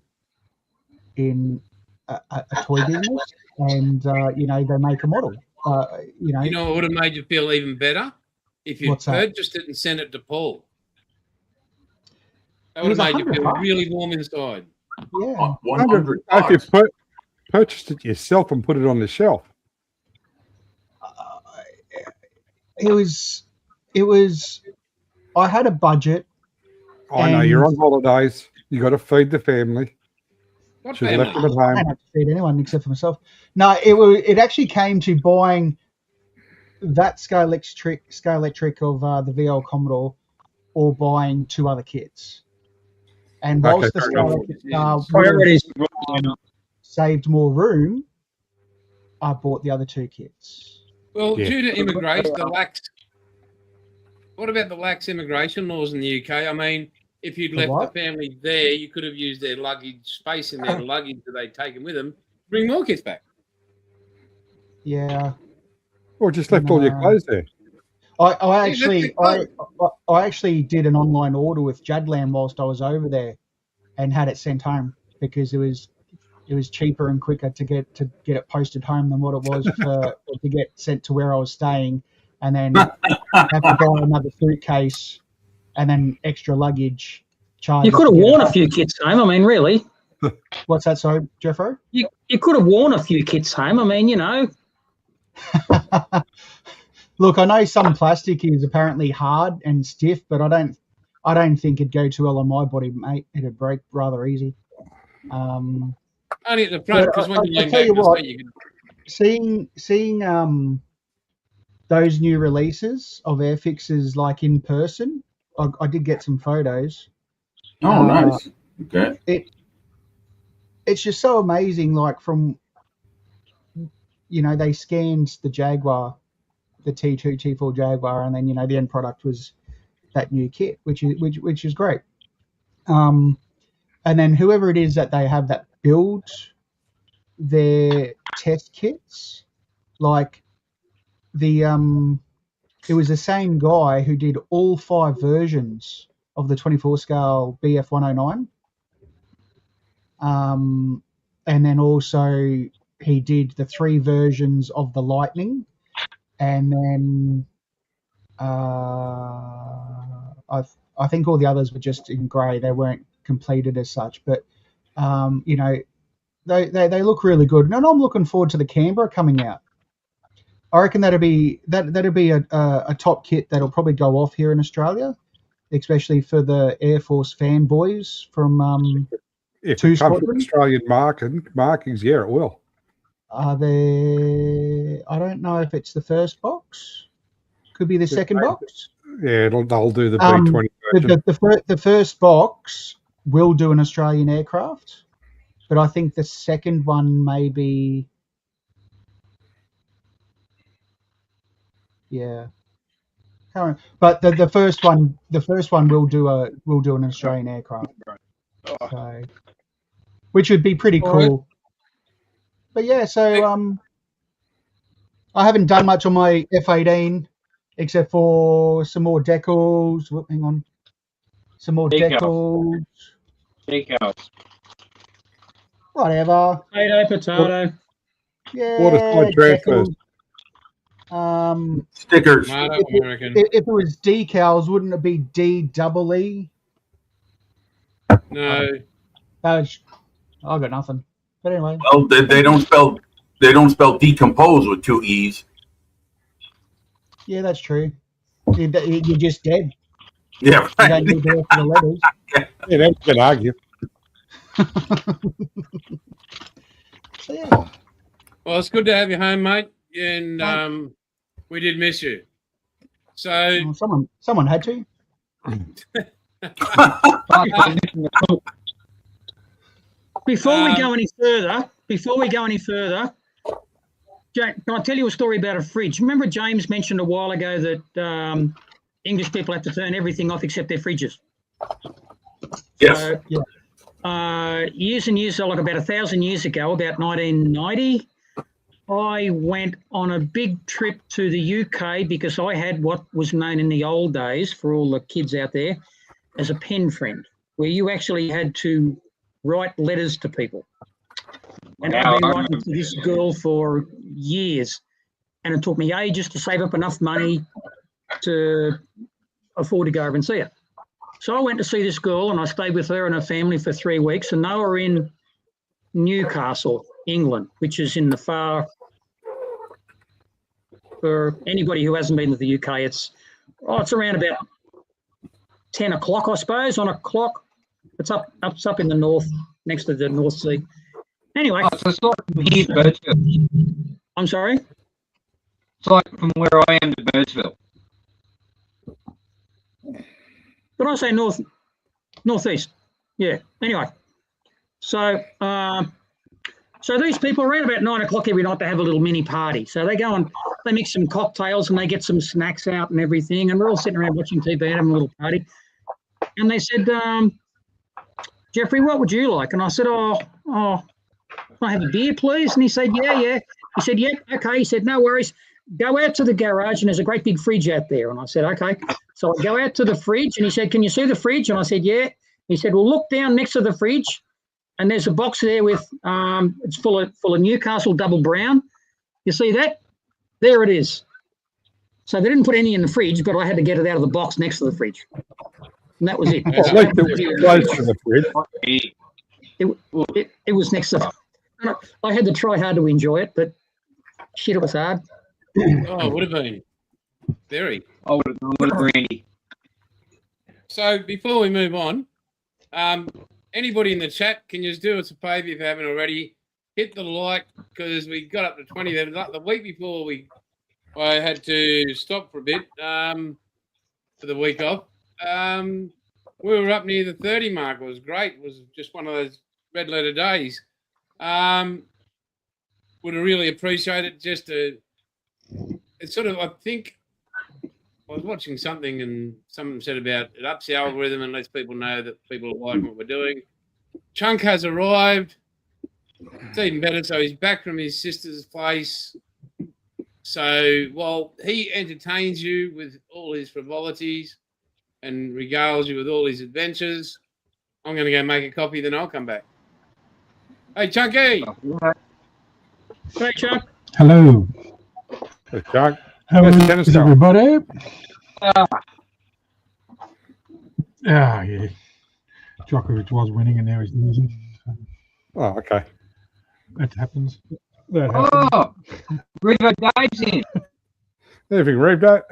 a toy business, and you know, they make a model. You know what would have made you feel even better? If you What's that? purchased it and sent it to Paul. That It would was have made you feel $100. really warm inside. Yeah, 100 If you bucks. purchased it yourself and put it on the shelf. it was. I had a budget. I know you're on holidays. You got to feed the family. What Should have left family? them at I home. don't have to feed anyone except for myself. No, it actually came to buying that Scale Electric of the VL Commodore, or buying 2 other kits. And Okay, whilst the fair Scale enough. Electric would have Priorities. saved more room, I bought the other 2 kits. Well, Yeah. due to immigration, what about the lax immigration laws in the UK? I mean, if you'd The left what? the family there, you could have used their luggage space in their luggage that they'd taken with them to bring more kits back. Yeah. Or just left all your No. clothes there. I that's actually did an online order with Jadland whilst I was over there, and had it sent home because it was cheaper and quicker to get it posted home than what it was to get sent to where I was staying, and then have to buy another suitcase and then extra luggage charges. You could have to get it worn a home. few kits home. I mean, really. What's that, sorry, Jeffro? You could have worn a few kits home. I mean, you know. Look, I know some plastic is apparently hard and stiff, but I don't think it'd go too well on my body, mate. It'd break rather easy. Only at the front, because when you I'll lean tell back you in the what, seat, you can. seeing those new releases of Airfixes like in person, I did get some photos. Oh, nice. Okay. It's just so amazing. Like, from, you know, they scanned the Jaguar, the T2, T4 Jaguar, and then, you know, the end product was that new kit, which is great. And then whoever it is that they have that build their test kits, like it was the same guy who did all 5 versions of the 24 scale BF 109. And then also he did the 3 versions of the Lightning, and then I think all the others were just in grey. They weren't completed as such, but you know, they look really good, and I'm looking forward to the Canberra coming out. I reckon that'll be a top kit that'll probably go off here in Australia, especially for the Air Force fanboys from If 2 it comes with squadrons. Australian markings, yeah, it will. I don't know if it's the first box. Could be the second box. Yeah, they'll do the B20 version. The first box will do an Australian aircraft, but I think the second one may be. Yeah. But the first one will do an Australian aircraft. So, which would be pretty cool. But yeah, so I haven't done much on my F18 except for some more decals. Hang on. Some more decals. Decals. Whatever. Potato. Yeah. Waterside transfers. Stickers. Tomato American. If it was decals, wouldn't it be DEE? No. I've got nothing. But anyway, Well, they don't spell decompose with 2 E's. yeah, that's true. You're just dead. Yeah, You right. don't need the rest of the letters. Yeah, that's a good argue. So, yeah. Well, it's good to have you home, mate. And we did miss you. So Well, someone had to. Before we go any further, Jack, can I tell you a story about a fridge? Remember James mentioned a while ago that English people have to turn everything off except their fridges. Yes. So, Yeah. years and years, like about 1,000 years ago, about 1990, I went on a big trip to the UK because I had what was known in the old days, for all the kids out there, as a pen friend, where you actually had to write letters to people. And I've been writing to this girl for years, and it took me ages to save up enough money to afford to go over and see her. So I went to see this girl, and I stayed with her and her family for 3 weeks, and they were in Newcastle, England, which is in the far, for anybody who hasn't been to the UK, it's around about 10 o'clock, I suppose, on a clock. It's up in the north, next to the North Sea. Anyway. Oh, so it's like from here to Birdsville. I'm sorry? It's like from where I am to Birdsville. Did I say northeast? Yeah. Anyway, so these people around about 9 o'clock every night, they have a little mini party. So they go and they mix some cocktails and they get some snacks out and everything, and we're all sitting around watching TV, having a little party. And they said, Jeffrey, what would you like? And I said, can I have a beer, please? And he said, yeah. He said, yeah, okay. He said, no worries. Go out to the garage and there's a great big fridge out there. And I said, okay. So I go out to the fridge and he said, can you see the fridge? And I said, yeah. He said, well, look down next to the fridge and there's a box there with, it's full of Newcastle double brown. You see that? There it is. So they didn't put any in the fridge, but I had to get it out of the box next to the fridge. And that was it. Well, at least it was close to the fridge. It was next to. I had to try hard to enjoy it, but shit, it was hard. Oh, it would have been. Very. I would have gone with Randy. So before we move on, anybody in the chat, can you just do us a favour if you haven't already? Hit the like, because we got up to 20 there. The week before I had to stop for a bit for the week off. We were up near the 30 mark. It was great. It was just one of those red letter days. Would have really appreciated it's sort of, I think, I was watching something and someone said about it ups the algorithm and lets people know that people are liking what we're doing. Chunk has arrived. It's even better. So he's back from his sister's place. So while he entertains you with all his frivolities and regales you with all his adventures, I'm going to go make a coffee, then I'll come back. Hey, Chunky! Hey, Chuck. Hello. Hey, Chuck. How Yes, is Dennis, everybody? Yeah. Djokovic was winning and now he's losing. So Oh, okay. that happens. That happens. Oh, River Dave's in. Anything, Revo?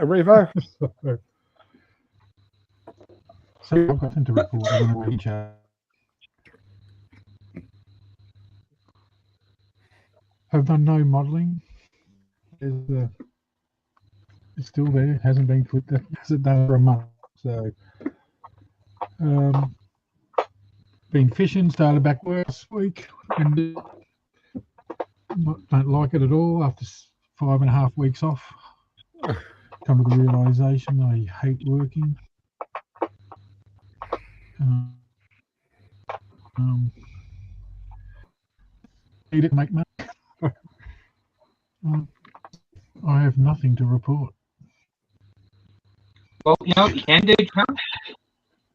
So I've got something to report. I'm going to reach out. I've done no modelling. It's still there. Hasn't been put. Hasn't done for a month. So, been fishing. Started back work this week. And don't like it at all after 5.5 weeks off. Come to the realisation I hate working. Need it to make money. I have nothing to report. Well, you know what you can do, Trump?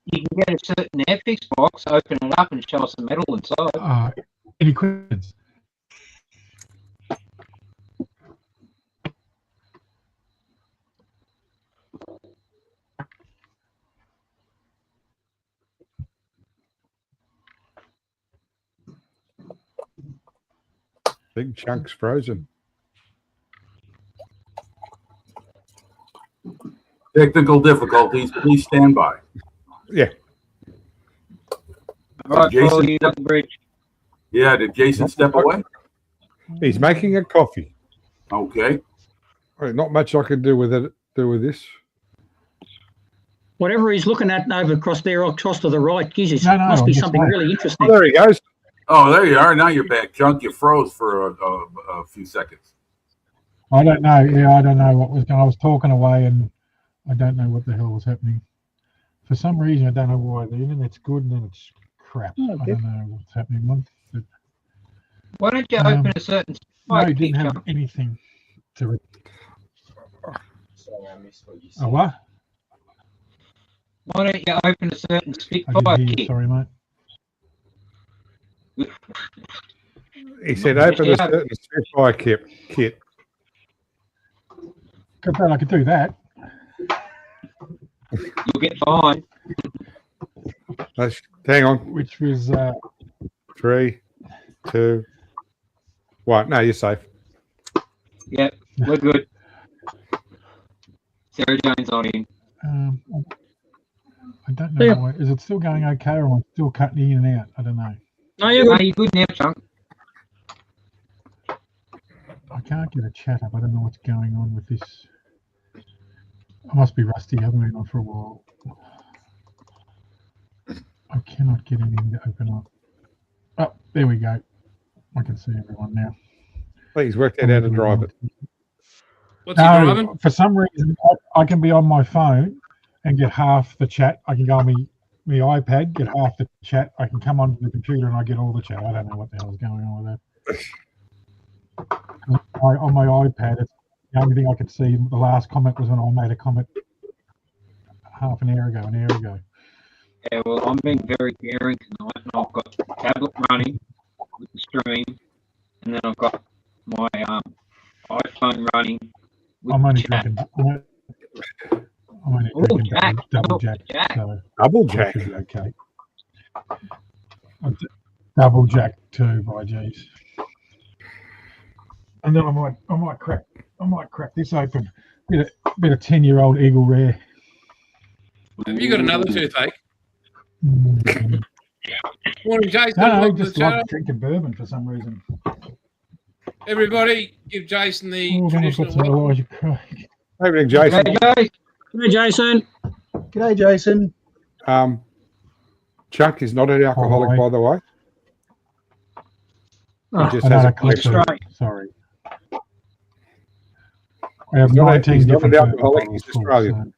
You can get a certain Airfix box, open it up, and show us the metal inside. Any questions? Big chunks frozen. Technical difficulties. Please stand by. Yeah. Right, Jason- follow you up the bridge. Yeah, did Jason step away? He's making a coffee. Okay. Right, not much I can do with it. Do with this. Whatever he's looking at over across there, across to the right, Jesus, No, no, must be I'm just something saying. really interesting. Oh, there he goes. Oh, there you are. Now you're back. Chunk, you froze for a few seconds. I don't know. Yeah, I don't know what was going. I was talking away, and I don't know what the hell was happening. For some reason, I don't know why. The internet's good, and then it's crap. Oh, I don't know what's happening. Why don't you Um, open a certain No, spike it didn't key, have Chunk? anything to it. Sorry, I missed what you A said. what? Why don't you open a certain I fire didn't hear you. key? Sorry, mate. He said, "Open a Yeah. certain Spitfire kit." I could do that. You'll get fined. Hang on. Which was 3, 2, 1. No, you're safe. Yep, we're good. Sarah Jane's on in. I don't know. Yeah. Why. Is it still going okay, or am I still cutting in and out? I don't know. No, you're Are good. you good now, Chunk? I can't get a chat up. I don't know what's going on with this. I must be rusty. I haven't been on for a while. I cannot get anything to open up. Oh, there we go. I can see everyone now. I think he's worked out how to drive it. What's he driving? No, for some reason, I can be on my phone and get half the chat. I can go on my iPad, get half the chat. I can come onto the computer and I get all the chat. I don't know what the hell's going on with that. On my iPad, it's the only thing I could see. The last comment was when I made a comment half an hour ago. Yeah, well, I'm being very daring tonight, and I've got the tablet running with the stream, and then I've got my iPhone running with I'm only the chat. drinking. I'm only Ooh, drinking Jack. double Oh, jack. Jack. So Double I jack. should be okay. Double jack too, by jeez. And then I might crack this open. Bit of 10-year-old Eagle Rare. Have you got another toothache? Mm. Morning, Jason. No, Welcome to just the channel. like drinking bourbon for some reason. Everybody, give Jason the Oh, then I've got traditional some welcome. Elijah Craig. Evening, Jason. Hey, Jay. Hey, Jason. G'day, Jason. Chuck is not an alcoholic, Hi. by the way. Oh, He just I know has a that clips collection. are- Sorry. I have He's not a- 19 he's not an different alcoholic, bottles he's full, Australian.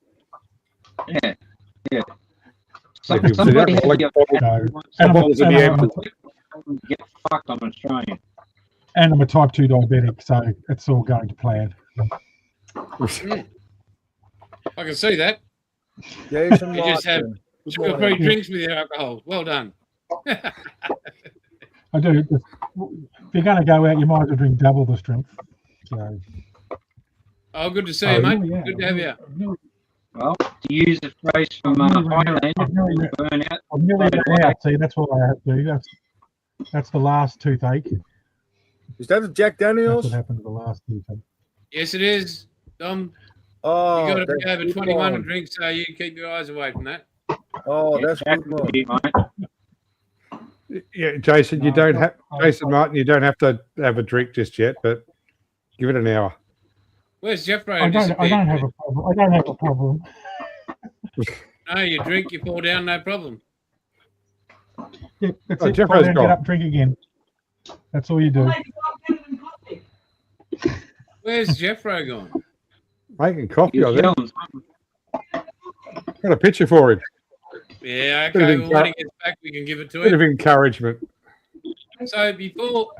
Yeah, yeah. If he was an Somebody has to alcoholic, get bottle- No. some bottles would be And empty. get fucked on Australian. I'm a type 2 diabetic, so it's all going to plan. I can see that. Jason You just have Martin. Good sugar-free morning. drinks with your alcohol. Well done. I do. If you're going to go out, you might as well drink double the strength. So, Oh, good to see Oh, you, mate. really, yeah. Good to have you. Well, to use the phrase from I've nearly run out. Highlander, I've nearly burn out. I've nearly run out. See, that's what I have to do. That's the last toothache. Is that a Jack That's Daniels? what happened to the last toothache. Yes, it is. Dom, Oh, you got to be that's over good 21 one. and drink, so you keep your eyes away from that. Oh, Yeah, that's Jack good would one. be, mate. Yeah, Jason, you No, don't have I- Jason Martin. You don't have to have a drink just yet, but give it an hour. Where's Jeffro? I don't have a problem. I don't have a problem. No, you drink, you fall down, no problem. Yeah, that's Oh, it. Jeffro's Fall down, gone. get up, drink again. That's all you do. Where's Jeffro gone? Making coffee, He I was think. yelling something. Got a picture for him. Yeah, Bit of okay. Well, when he encour- gets back, we can give it to Bit him. of encouragement. So before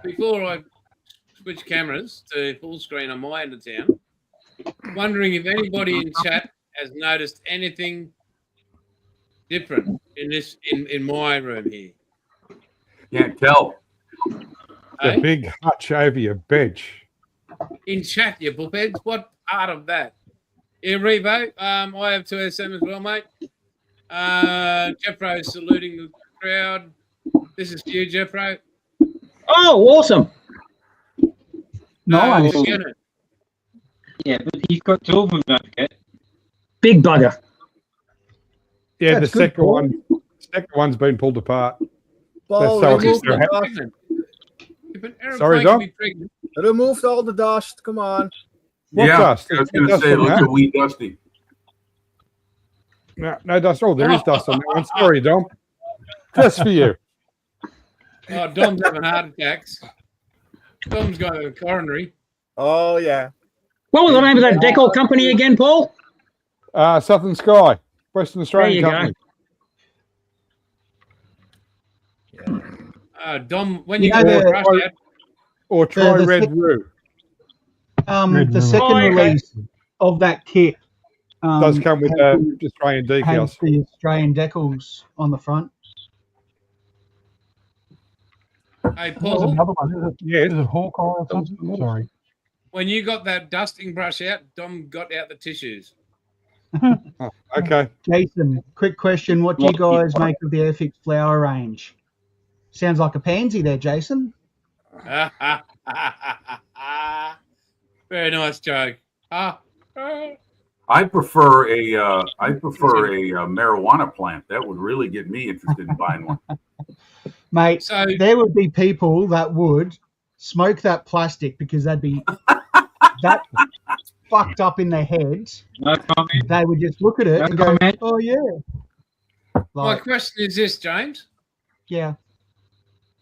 I switch cameras to full screen on my end of town, wondering if anybody in chat has noticed anything different in my room here. Can't tell. The Hey? big hutch over your bench. In chat, you bookheads. What part of that? Yeah, Revo. I have 2SM as well, mate. Jeffro's saluting the crowd. This is for you, Jeffro. Oh, awesome. Nice. we're gonna- Yeah, but he's got two of them, don't forget. Big bugger. Yeah, That's the good, second Paul. second one's been pulled apart. Paul, so Just they're remove, look happy. pregnant. If an Sorry, aeroplane Dom? can be pregnant, removed all the dust. Come on. What Yeah, dust? I was It going to say, doesn't look matter. at wee Dusty. No dust. Oh, there is dust on that one. Sorry, Dom. Just for you. oh, Dom's having heart attacks. Dom's got a coronary. Oh yeah. What was the name of that decor company again, Paul? Southern Sky, Western Australian you go. company. Dom, when You you know go the- rush out, Or try the Red sec- Roo. Red The Room. second Oh, okay. release of that kit Does come with has the- Australian has decals. the Australian decals on the front. hey There's Paul, another one. Is it, Yes. is it Hawkeye or something? Sorry. when you got that dusting brush out, Dom got out the tissues. Oh, okay. Jason, quick question. What do you What- guys make of the Airfix flower range? Sounds like a pansy there, Jason. Very nice joke. I prefer a marijuana plant. That would really get me interested in buying one. Mate, So there would be people that would smoke that plastic because they'd be that fucked up in their heads. No comment. They would just look at it No and go, comment. oh, yeah. my Like, question is this, James. yeah.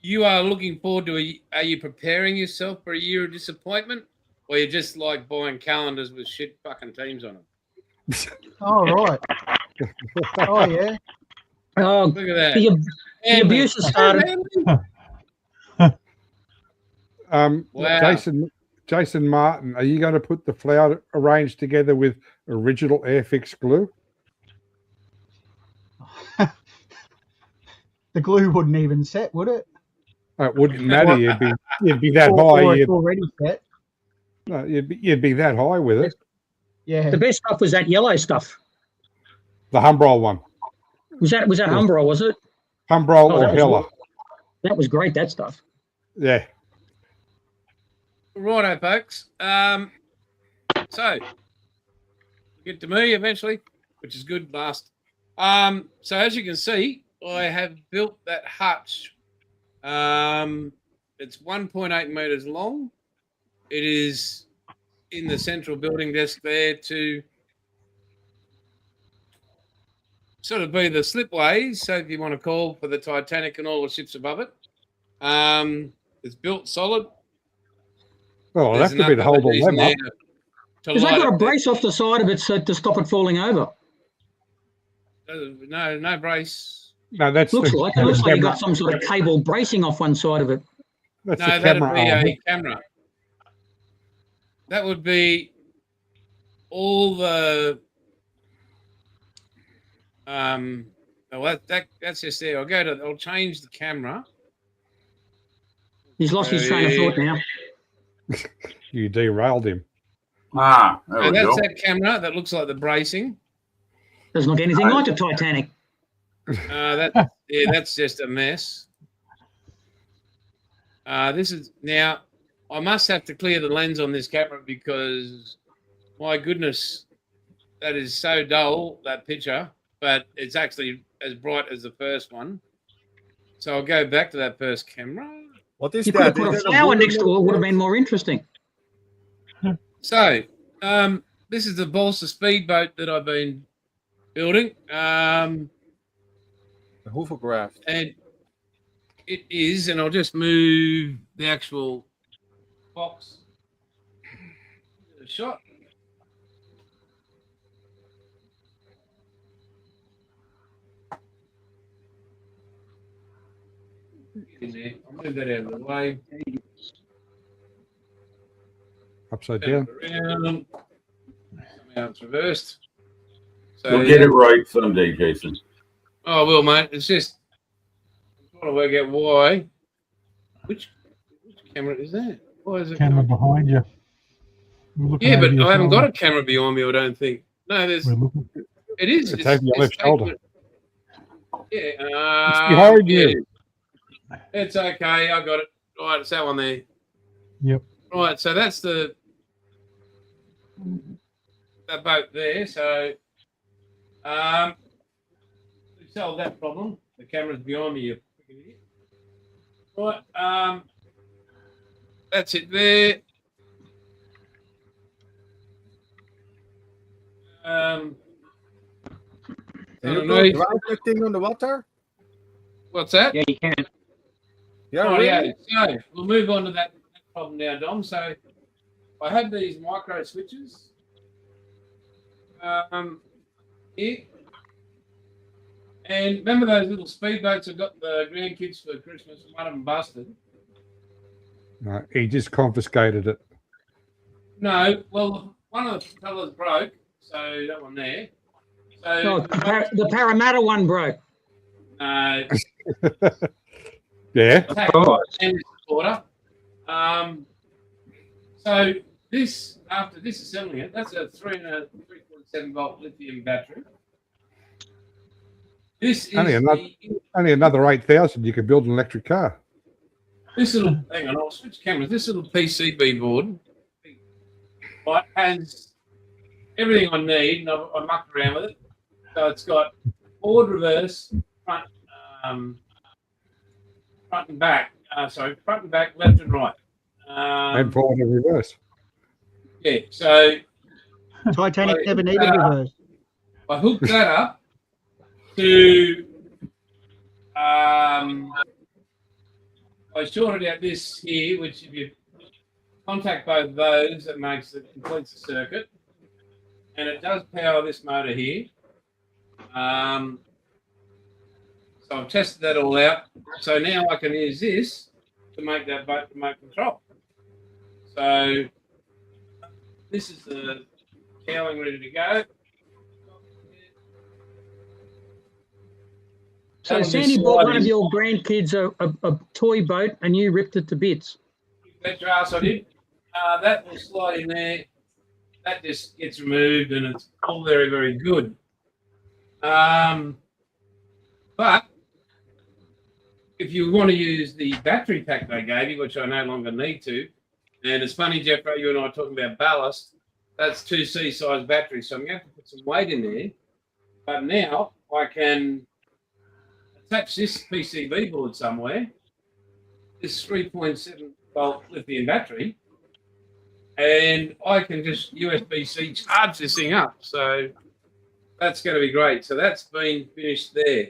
You are looking forward to are you preparing yourself for a year of disappointment? Or you're just like buying calendars with shit fucking teams on them? Oh, right. Oh, yeah. Oh, Look at that. the abuse has started. Wow. Jason Martin, are you going to put the flower arranged together with original Airfix glue? The glue wouldn't even set, would it? It wouldn't matter. You'd be that Or high. it's already set. You'd be that high with it. Yeah. The best stuff was that yellow stuff. The Humbrol one, Was that Umbro, was it? Humbrol Oh, or that was Hella. That was great, that stuff. Yeah. Righto, folks. So get to me eventually, which is good. Last. So as you can see, I have built that hutch. It's 1.8 meters long. It is in the central building desk there to sort of be the slipways. So if you want to call for the Titanic and all the ships above it, it's built solid. Oh, There's that could be to enough hold all LEDs in them up. there to Has that light got a up the- brace off the side of it to stop it falling over? No brace. No, that's Looks the, like it looks like you camera. got some sort of cable bracing off one side of it. That's No, the that'd camera be arm. a camera. That would be all the well, that's just there. I'll change the camera. He's lost his train of thought now. You derailed him. There So we that's go. that camera that looks like the bracing. Doesn't look anything like a Titanic. That's just a mess. This is now. I must have to clear the lens on this camera because, my goodness, that is so dull, that picture. But it's actually as bright as the first one. So I'll go back to that first camera. What is You could that? have put a Is that flower wooden next to it, would have been more interesting. So this is the balsa speedboat that I've been building. hovercraft? And it is, and I'll just move the actual box shot. In there. I'll move that out of the way. Upside down. Around. Somehow it's reversed. So You'll get it right someday, Jason. Oh well, mate. It's just I'm trying to work out why. Which camera is that? Why is it? Camera behind you. We're looking Yeah, over but your I haven't shoulder. got a camera behind me. I don't think. No, there's. We're looking. It is. It's over your left shoulder. Yeah. It's behind you. It's okay. I got it. All right, it's that one there. Yep. Right, so that's the boat there. So we solved that problem. The camera's behind me, you freaking idiot. Right, that's it there. Can you go underneath. drive that thing on the water? What's that? Yeah, you can. Yeah, Oh, really? yeah. So we'll move on to that problem now, Dom. So I have these micro switches here. And remember those little speedboats I got the grandkids for Christmas? One of them busted. No, he just confiscated it. No, well, one of the fellas broke, so that one there. So No, the Parramatta one broke. no, Yeah. Order. So this, after disassembling it, that's a 3.7 volt lithium battery. This is Only another 8,000. You could build an electric car. this little. Hang on, I'll switch cameras. This little PCB board, right, has everything I need, and I mucked around with it. So it's got forward, reverse, front and back. Front and back, left and right. And forward and reverse. Yeah, so Titanic never needed reverse. I hooked that up to I shorted out this here, which if you contact both those, it completes the circuit, and it does power this motor here. So I've tested that all out. So now I can use this to make that boat remote control. So this is the cowling ready to go. So Sandy bought one of your grandkids a toy boat and you ripped it to bits. Bet your ass I did. That will slide in there. That just gets removed and it's all very, very good. But if you want to use the battery pack they gave you, which I no longer need to, and it's funny, Jeff, you and I are talking about ballast, that's 2C size batteries. So I'm going to have to put some weight in there. But now I can attach this PCB board somewhere, this 3.7 volt lithium battery, and I can just USB-C charge this thing up. So that's going to be great. So that's been finished there.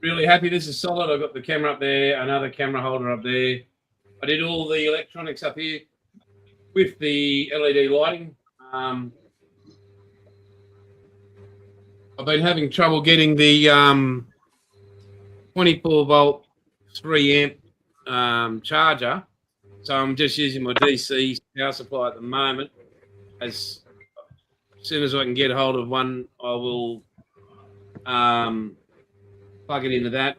Really happy. This is solid. I've got the camera up there, another camera holder up there. I did all the electronics up here with the LED lighting. I've been having trouble getting the 24 volt 3 amp charger, so I'm just using my DC power supply at the moment. As soon as I can get hold of one, I will plug it into that.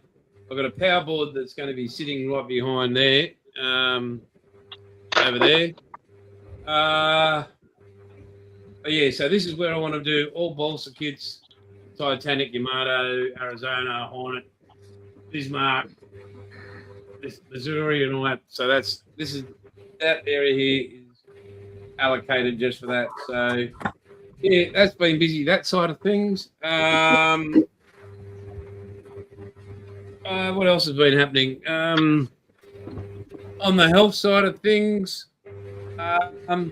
I've got a power board that's going to be sitting right behind there, over there. Yeah, so this is where I want to do all balsa kits. Titanic, Yamato, Arizona, Hornet, Bismarck, Missouri, and all that. So that area here is allocated just for that. So yeah, that's been busy. That side of things. What else has been happening? On the health side of things, Jeffro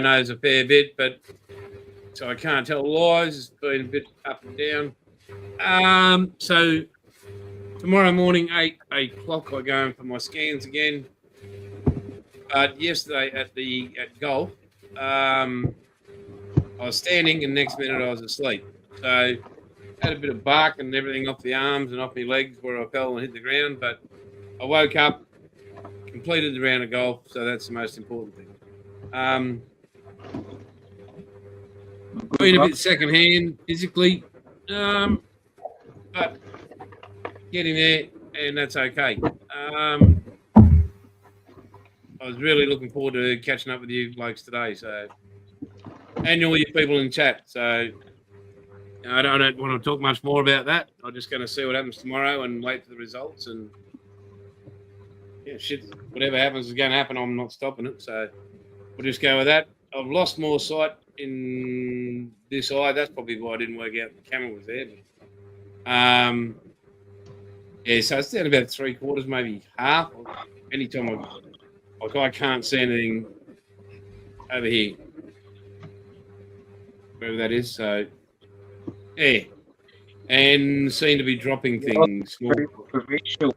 knows a fair bit, but so I can't tell lies. It's been a bit up and down. So tomorrow morning, 8 o'clock, I go in for my scans again. Yesterday at golf, I was standing, and next minute I was asleep. So had a bit of bark and everything off the arms and off my legs where I fell and hit the ground. But I woke up, completed the round of golf, so that's the most important thing. Been a bit secondhand physically, but getting there, and that's okay. I was really looking forward to catching up with you blokes today, so and all you people in chat. So I don't want to talk much more about that. I'm just going to see what happens tomorrow and wait for the results. And yeah, shit, whatever happens is going to happen. I'm not stopping it. So we'll just go with that. I've lost more sight in this eye. That's probably why I didn't work out the camera was there. But, yeah, so it's down about 3/4, maybe half. Anytime I can't see anything over here, wherever that is. So, yeah, and seem to be dropping things. Provincial.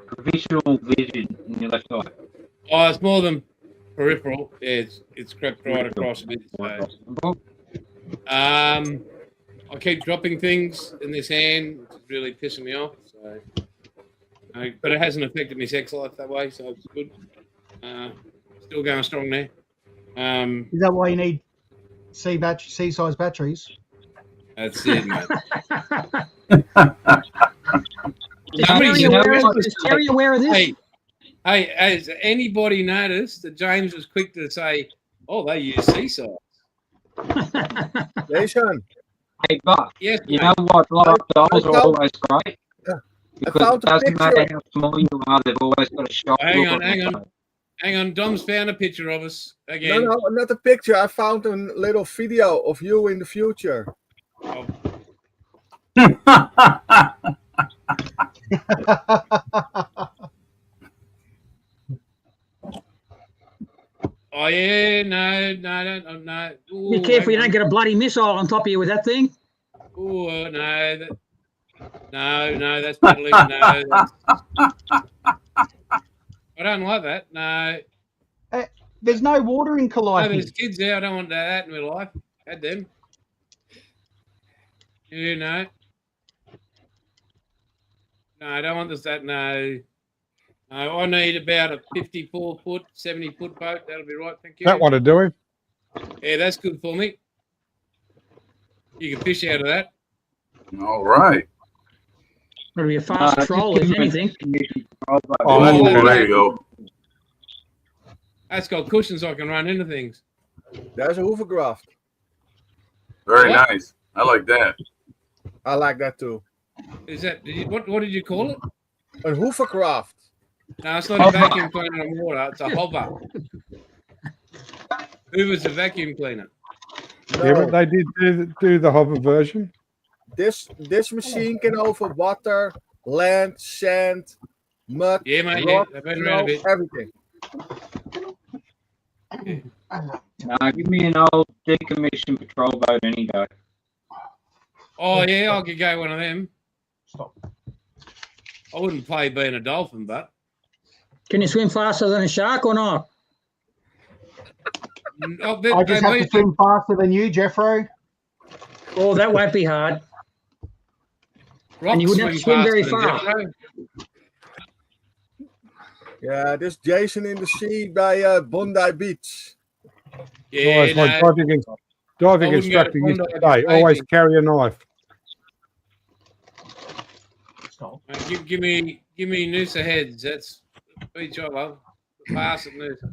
Provisional vision in your left eye. Oh, it's more than peripheral. Yeah, it's crept right across a bit. So. I keep dropping things in this hand, which is really pissing me off. So, but it hasn't affected my sex life that way, so it's good. Still going strong there. Is that why you need C-size batteries? That's it, mate. Is Terry aware of this? Hey, has anybody noticed that James was quick to say, "Oh, they use C-size"? Jason, Hey, but Yes, you mate. know what? Live dolls are found- always great. Yeah. Because found it a doesn't picture. matter how small you are, they've always got a shock. Hang look on, hang them. on. Hang on, Dom's found a picture of us again. no, not a picture. I found a little video of you in the future. Oh, oh, yeah, no, no. Ooh, Be careful you hang don't get a bloody missile on top of you with that thing. on. Ooh, no, that's peddling. No, I don't like that. No, There's no water in no, Calliope. there's kids there. I don't want that in my life. Had them. You know. No, I don't want this. That no. No, I need about a 54-foot, 70-foot boat. That'll be right. Thank you. That one to do him. Yeah, that's good for me. You can fish out of that. All right. It'll be a fast troll, if anything. Oh, Oh, there you go. That's got cushions. I can run into things. There's a hovercraft. Very What? nice. I like that. I like that too. Is that what did you call it? A hovercraft. No, it's not a vacuum cleaner on water. It's a hover. Hoover's a vacuum cleaner. No, Yeah, but they did do the hover version. this machine can over water, land, sand, mud, Yeah, mate. rock, Yeah, they've been around a bit. everything. Give me an old decommissioned patrol boat any day. Oh yeah, I could go one of them. Stop. I wouldn't play being a dolphin, but Can you swim faster than a shark or not? oh, I just have to swim faster than you, Jeffro. Oh, that won't be hard. Rocks you wouldn't have to swim very faster than far. Jeffro. Yeah, this Jason in the sea by Bondi Beach. Yeah, Always my no. diving I wouldn't go to instructor used to Bondi say, Beach always diving. carry a knife. Stop. Give me Noosa heads. That's the beach I love. The pass at Noosa.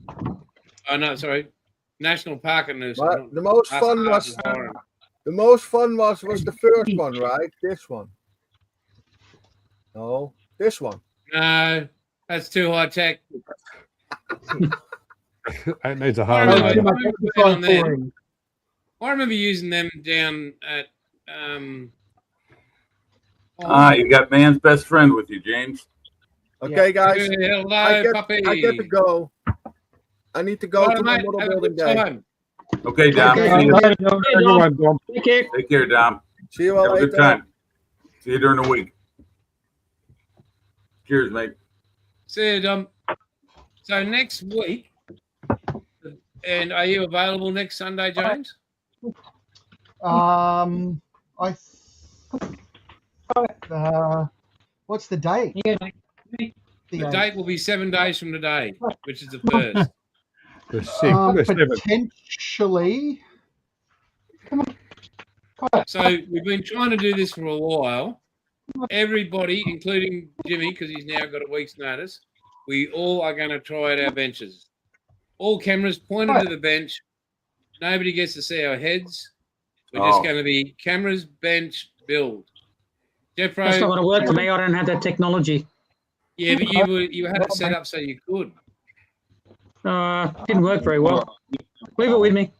Oh no, sorry, National Park at Noosa. But not the most Pass fun Pass was is Byron. the first one, right? This one. No, this one. No, that's too high tech. That needs a I hard remember, one. Too much I remember exercise being on for them. him. I remember using them down at You got man's best friend with you, James. Okay, guys. hello, I puppy. get to go. I need to go All to right, my mate, model have a building good day. time. Okay, Dom. Okay, See, you, Later, everyone, Dom. Take care. take care, Dom. See you all Have a later. good time. See you during the week. Cheers, mate. See you, Dom. So next week, and are you available next Sunday, James? What's the date? Yeah, The The date will be 7 days from today, which is the first. The 6th, the 7th. potentially. So we've been trying to do this for a while. Everybody, including Jimmy, because he's now got a week's notice, we all are going to try out our benches. All cameras pointed to the bench. Nobody gets to see our heads. We're Oh. just going to be cameras, bench, build. That's not Jeffro, going to work for me. I don't have that technology. yeah, but you had it set up so you could. Didn't work very well. Leave it with me.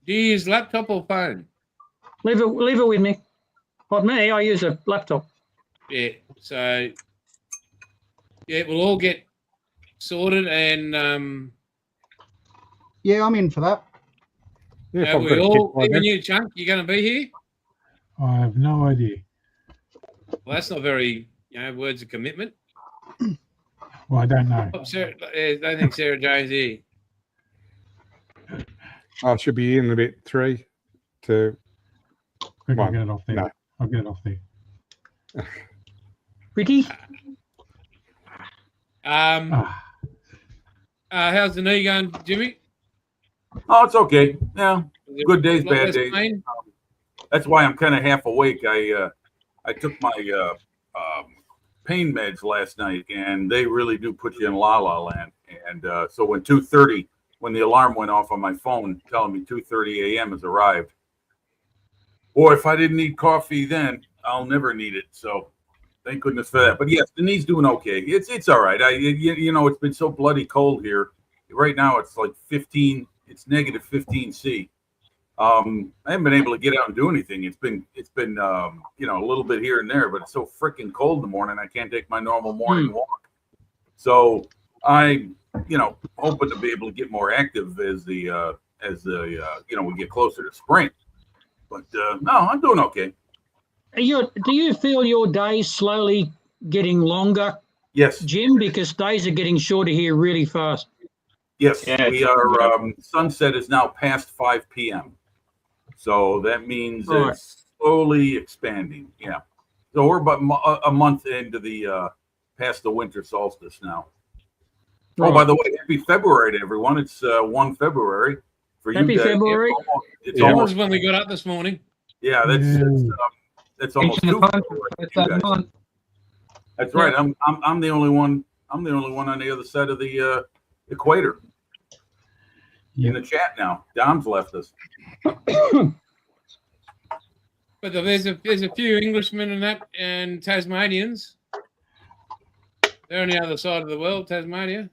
Do you use laptop or phone? Leave it with me. Not me. I use a laptop. Yeah. So yeah, we'll all get sorted, and Yeah, I'm in for that. Yeah, if I've we got a all, kit by even then. you, Chunk, you're going to be here. I have no idea. Well, that's not very, words of commitment. Well, I don't know. Oh, Sarah, I don't think Sarah Jane's here. I should be in about 3 to. Quick, I'll One. get it off there. No. I'll get it off there. Ricky? Ah, How's the knee going, Jimmy? Oh, it's okay. Yeah, good days, Lot bad less days. pain? That's why I'm kind of half awake. I took my pain meds last night, and they really do put you in la la land. And so when 2:30, when the alarm went off on my phone telling me 2:30 a.m. has arrived, boy, if I didn't need coffee then, I'll never need it. So thank goodness for that. But yes, the knee's doing okay. It's all right. It's been so bloody cold here. Right now it's like 15. It's negative 15 C. I haven't been able to get out and do anything. It's been a little bit here and there, but it's so freaking cold in the morning. I can't take my normal morning walk. So I, hoping to be able to get more active as we get closer to spring. But no, I'm doing okay. Do you feel your days slowly getting longer, Yes, Jim? Because days are getting shorter here really fast. yes, Yeah. we are. Sunset is now past 5 p.m. So that means Right. it's slowly expanding. Yeah. So we're about a month into the past the winter solstice now. Oh, by the way, happy February to everyone. It's 1 February for you Happy guys. February. It's That was almost, when we got up this morning. yeah, that's almost Reaching 2 the punch. February for It's you that guys. month. That's right. I'm the only one. I'm the only one on the other side of the equator. Yeah. In the chat now. Dom's left us. But there's a few Englishmen and Tasmanians. They're on the other side of the world, Tasmania.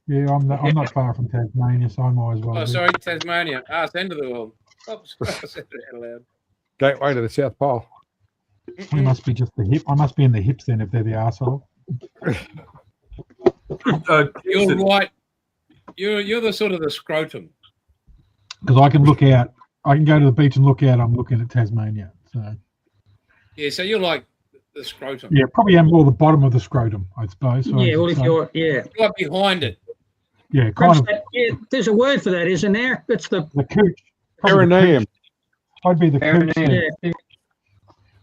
Yeah, I'm not far from Tasmania, so I might as well. Oh, do. sorry, Tasmania. Arse end of the world. Oops, I said it out loud. Gateway to the South Pole. We must be just the hip. I must be in the hips then if they're the arsehole. You're Jason, right. You're the sort of the scrotum. Because I can look out. I can go to the beach and look out. I'm looking at Tasmania. So Yeah, so you're like the scrotum. yeah, probably am more the bottom of the scrotum, I suppose. So Yeah, well, if you're, Right behind it. yeah, kind of yeah, there's a word for that, isn't there? It's the the cooch. Probably the Perineum. cooch. I'd be the cooch. Perineum. then.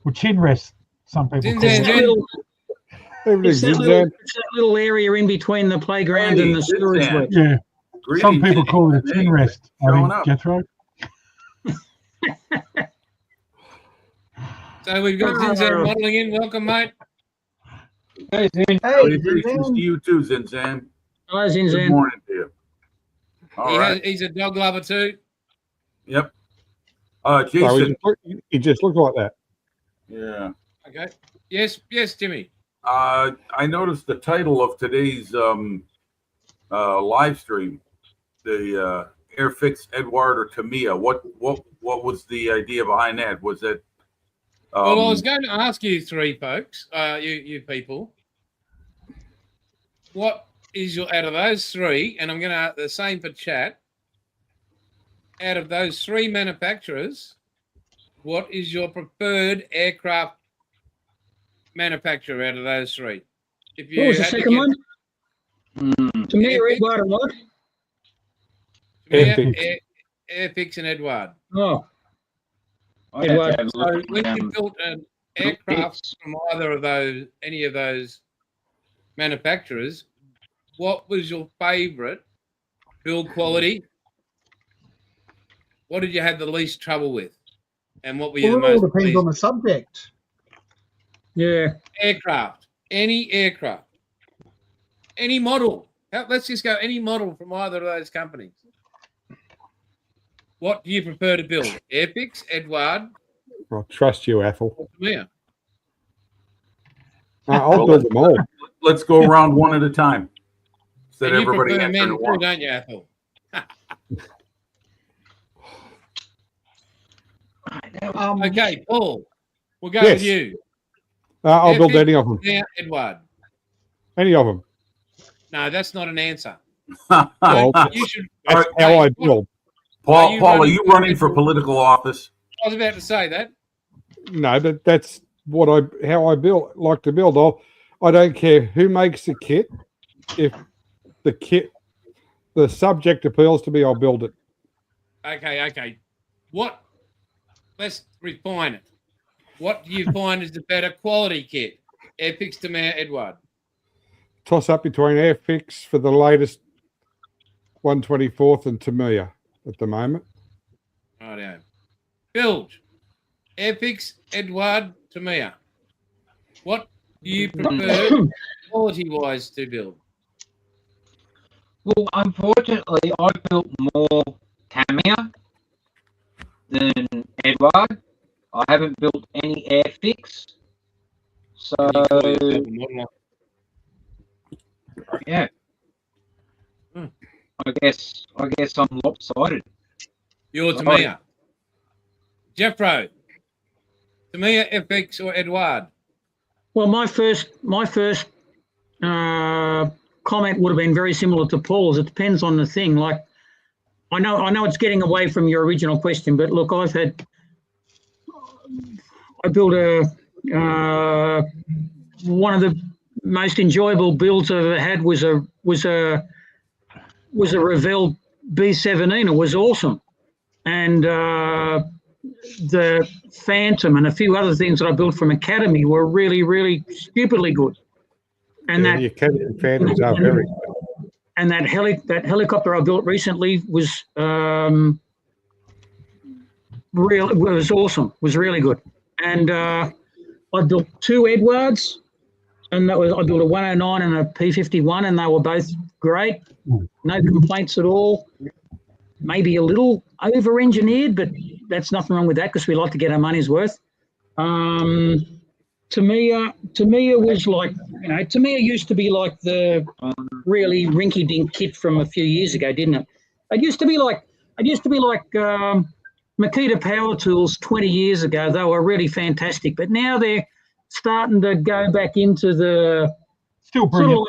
Well, chin rest. Some people Zin, call zin, it. zin. it's that Everything's little area in between the playground and the Hey, storage Zin. work. Yeah, some greetings. people call it a chin rest. I Showing think up. Jethro. So we've got Zinzan modelling in. Welcome, mate. Hey, Zin. Salutations to you too, Zinzan. Hi, Good Zinzan. morning to you. All right. He's a dog lover too. Yep. No, Jason. he just looked like that. Yeah. Okay. Yes, Jimmy. I noticed the title of today's live stream, the Airfix, Eduard, or Tamiya. What was the idea behind that? Was it? Well, I was going to ask you three folks, you people, what is your, out of those three, and I'm going to the same for chat, out of those three manufacturers, what is your preferred aircraft manufacturer out of those three? If you What was the had to second get- one? Mm. To me, Airfix. Eduard and what? Airfix. Airfix and Eduard. Oh, I'd have to Eduard. have a So look when at you them. built an aircraft from either of those, any of those manufacturers, what was your favourite build quality? What did you have the least trouble with? And what were you Well, the it all most depends pleased on the subject. yeah. aircraft? Any aircraft, any model. Let's just go any model from either of those companies. What do you prefer to build? Airfix, Eduard, I trust you, Athel. or Tamiya? I'll build them all. Let's go around one at a time. So that And you everybody prefer answered men at too, once. don't you, Athel? Okay, Paul, we'll go with Yes. you. I'll build Airfix, any of them. Tamiya, Eduard. Any of them. No, that's not an answer. Well, You should. That's All how I Hey, build. Are you Paul, are running you for running for political office? I was about to say that. No, but that's how I like to build. I don't care who makes the kit. If the subject appeals to me, I'll build it. Okay. Let's refine it. What do you find is the better quality kit? Airfix, Tamiya, Eduard. Toss up between Airfix for the latest 124th and Tamiya at the moment. Righto. Build. Airfix, Eduard, Tamiya. What do you prefer quality-wise to build? Well, unfortunately, I built more Tamiya than Eduard. I haven't built any Airfix. So, Can you call yourself a model? yeah. I guess I'm lopsided. You're Tamiya. Jeffro. Tamiya, Airfix, or Eduard? Well, my first comment would have been very similar to Paul's. It depends on the thing. Like, I know it's getting away from your original question, but look, I built one of the most enjoyable builds I've ever had was a Revell B17. It was awesome, and the Phantom and a few other things that I built from Academy were really, really stupidly good. And The Academy Phantoms are very good. And that helicopter I built recently was was awesome. Was really good. And I built two Eduards, and I built a 109 and a P51, and they were both great. No complaints at all. Maybe a little over-engineered, but that's nothing wrong with that because we like to get our money's worth. Tamiya was like, Tamiya used to be like the really rinky-dink kit from a few years ago, didn't it? It used to be like Makita Power Tools 20 years ago. They were really fantastic, but now they're starting to go back into the Still brilliant.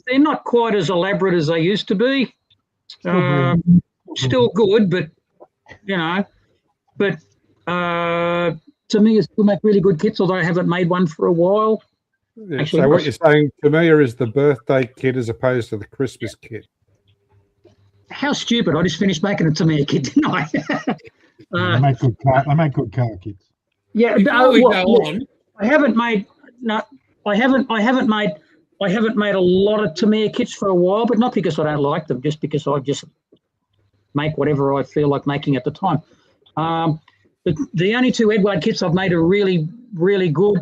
they're not quite as elaborate as they used to be. Still good, but to me, still make really good kits, although I haven't made one for a while. Yeah, Actually, so what you're saying to me is the birthday kit as opposed to the Christmas kit. How stupid! I just finished making a Tamiya kit, didn't I? They make good car kits. Yeah, Before we go on, I haven't made a lot of Tamiya kits for a while, but not because I don't like them, just because I just make whatever I feel like making at the time. The only two Eduard kits I've made are really, really good,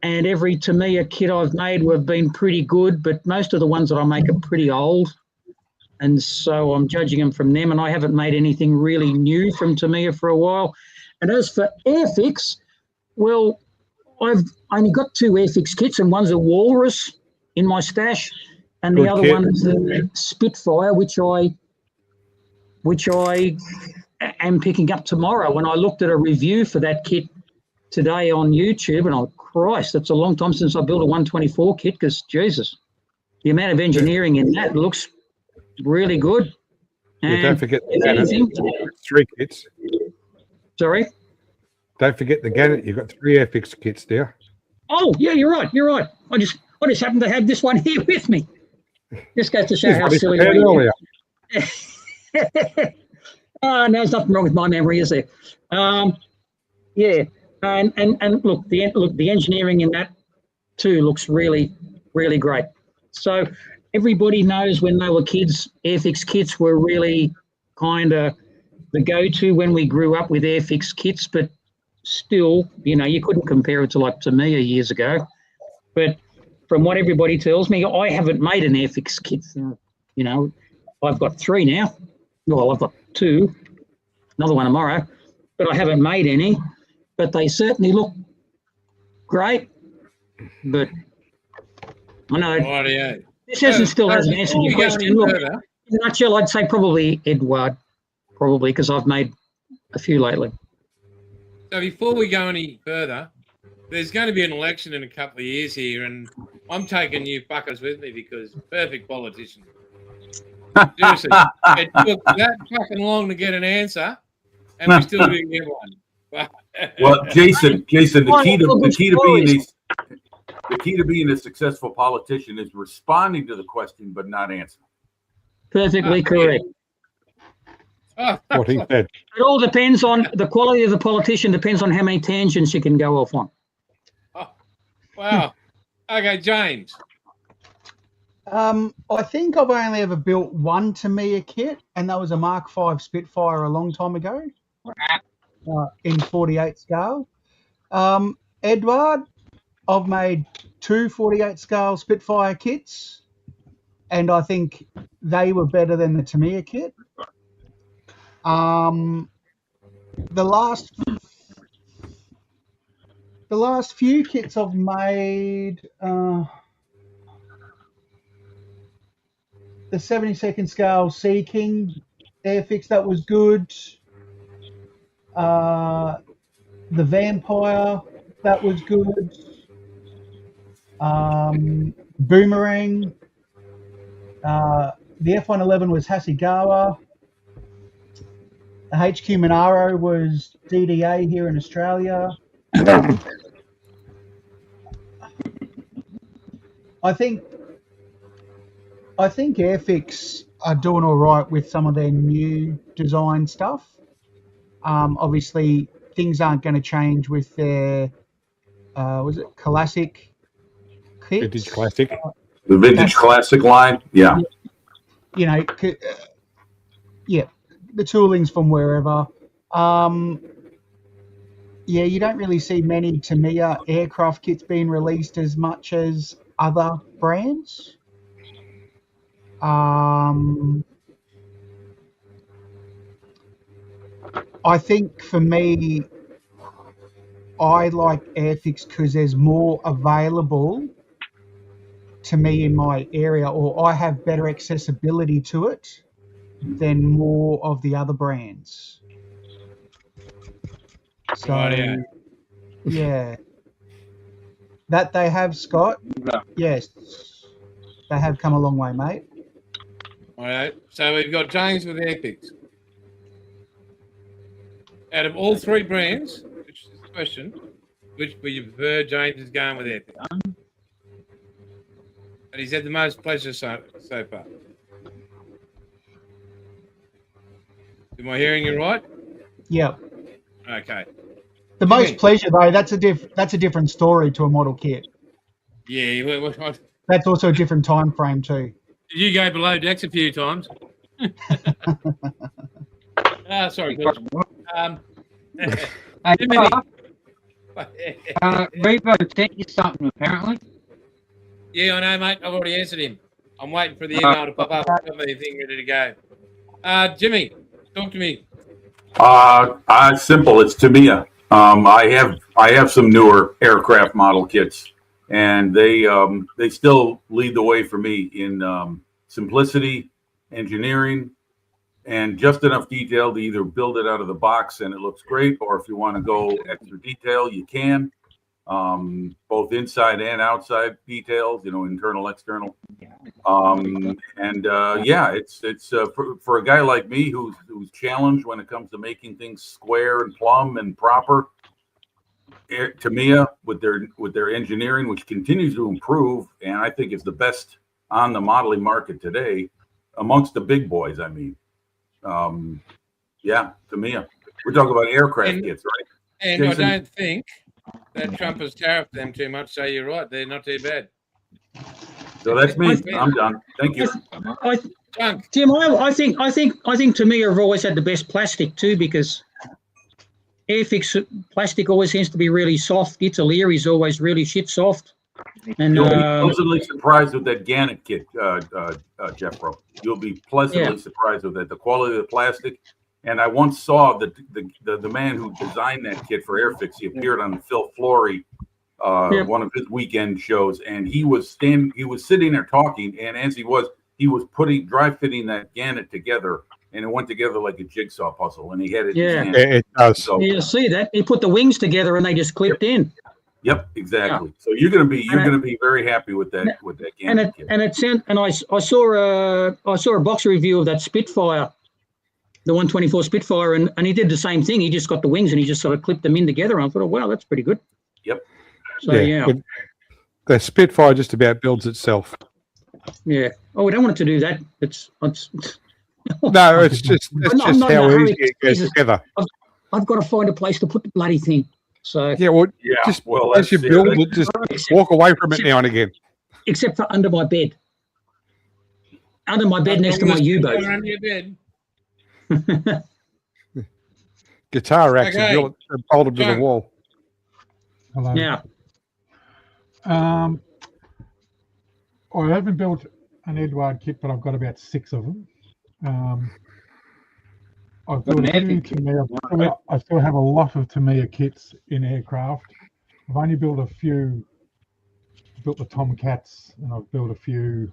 and every Tamiya kit I've made have been pretty good, but most of the ones that I make are pretty old, and so I'm judging them from them, and I haven't made anything really new from Tamiya for a while. And as for Airfix, well, I've only got two Airfix kits, and one's a Walrus in my stash, and Good the other kit. one is a Spitfire, which I am picking up tomorrow. When I looked at a review for that kit today on YouTube, and Christ, that's a long time since I built a 124 kit, because Jesus, the amount of engineering in that looks really good. Yeah, don't forget the if Gannett. anything, 3 kits. sorry. Don't forget the Gannett. You've got 3 Airfix kits there. Oh, yeah, you're right. I just happen to have this one here with me. This goes to show how silly I am. Earlier. No, there's nothing wrong with my memory, is there? Yeah, and look, the engineering in that too looks really, really great. So everybody knows when they were kids, Airfix kits were really kind of the go-to when we grew up with Airfix kits, but still, you couldn't compare it to like Tamiya years ago. But from what everybody tells me, I haven't made an Airfix kit. I've got 3 now. Well, I've got 2. another one tomorrow, but I haven't made any. But they certainly look great. But I know Rightio. this still hasn't answered before your we go any question. Look, further, in a nutshell, I'd say probably Eduard, probably because I've made a few lately. so before we go any further, there's going to be an election in a couple of years here, and I'm taking you fuckers with me because perfect politician. Seriously, it took that fucking long to get an answer, and we still didn't get one. Well, Jason, the key to being a successful politician is responding to the question but not answering. Perfectly correct. What he said. It all depends on the quality of the politician. Depends on how many tangents you can go off on. Oh, wow. Okay, James. I think I've only ever built one Tamiya kit, and that was a Mark V Spitfire a long time ago in 48 scale. Eduard, I've made 2 48 scale Spitfire kits, and I think they were better than the Tamiya kit. The last few kits I've made, the 72nd scale Sea King Airfix, that was good. The Vampire, that was good. Boomerang. The F111 was Hasegawa. The HQ Monaro was DDA here in Australia. I think Airfix are doing all right with some of their new design stuff. Obviously, things aren't going to change with their was it classic kits? Vintage classic. The vintage classic line, yeah. You know, yeah, the tooling's from wherever. Yeah, you don't really see many Tamiya aircraft kits being released as much as other brands. I think for me, I like Airfix because there's more available to me in my area, or I have better accessibility to it than more of the other brands. So, Rightio. yeah. That they have, Scott? Yes. They have come a long way, mate. All right. So we've got James with Airfix. Out of all three brands, which is the question, which we prefer, James is going with Airfix. But he's had the most pleasure so far. Am I hearing you right? Yeah. Okay. The most pleasure, though, that's a different story to a model kit. Yeah. Did That's also a different time frame too. you go below decks a few times? Sorry. Chris. Hey, Jimmy. Revo sent you something apparently. Yeah, I know, mate. I've already answered him. I'm waiting for the email to pop up. Got the thing ready to go. Jimmy, talk to me. Simple. It's Tamiya. I have some newer aircraft model kits, and they still lead the way for me in simplicity, engineering, and just enough detail to either build it out of the box and it looks great, or if you want to go extra detail, you can. Both inside and outside details, internal, external. It's for a guy like me who's challenged when it comes to making things square and plumb and proper. Tamiya with their engineering, which continues to improve, and I think is the best on the modeling market today amongst the big boys. I mean, Tamiya. We're talking about aircraft kits, right? And Jason? I don't think that Trump has tariffed them too much. So you're right; they're not too bad. So that's me. I'm done. Thank you. Tim, I think Tamiya have always had the best plastic too, because Airfix plastic always seems to be really soft. Italy is always really shit soft. And You'll be pleasantly surprised with that Gannett kit, Jeff Bro. You'll be pleasantly surprised with that. The quality of the plastic And I once saw the man who designed that kit for Airfix. He appeared on Phil Flory, one of his weekend shows, and he was sitting there talking, and as he was dry fitting that Gannett together, and it went together like a jigsaw puzzle, and he had it in his hand. It does. So, You see that? He put the wings together and they just clipped in. Yep, exactly. So you're gonna be very happy with that Gannett kit. And it sent, and I saw a box review of that Spitfire, the 124 Spitfire, and he did the same thing. He just got the wings and he just sort of clipped them in together. And I thought, oh, wow, that's pretty good. Yep. So yeah. The Spitfire just about builds itself. Yeah. Oh, we don't want it to do that. It's No, it's just how easy it goes together. I've got to find a place to put the bloody thing. So Yeah, well, as you build it, just walk away from it now and again. except for under my bed. Under my bed next to my U-boat. Under your bed. Guitar racks Okay. and bolt them to the wall. Hello. Now, I haven't built an Eduard kit, but I've got about 6 of them. I've built a few Tamiya. I still have a lot of Tamiya kits in aircraft. I've only built a few. Built the Tomcats, and I've built a few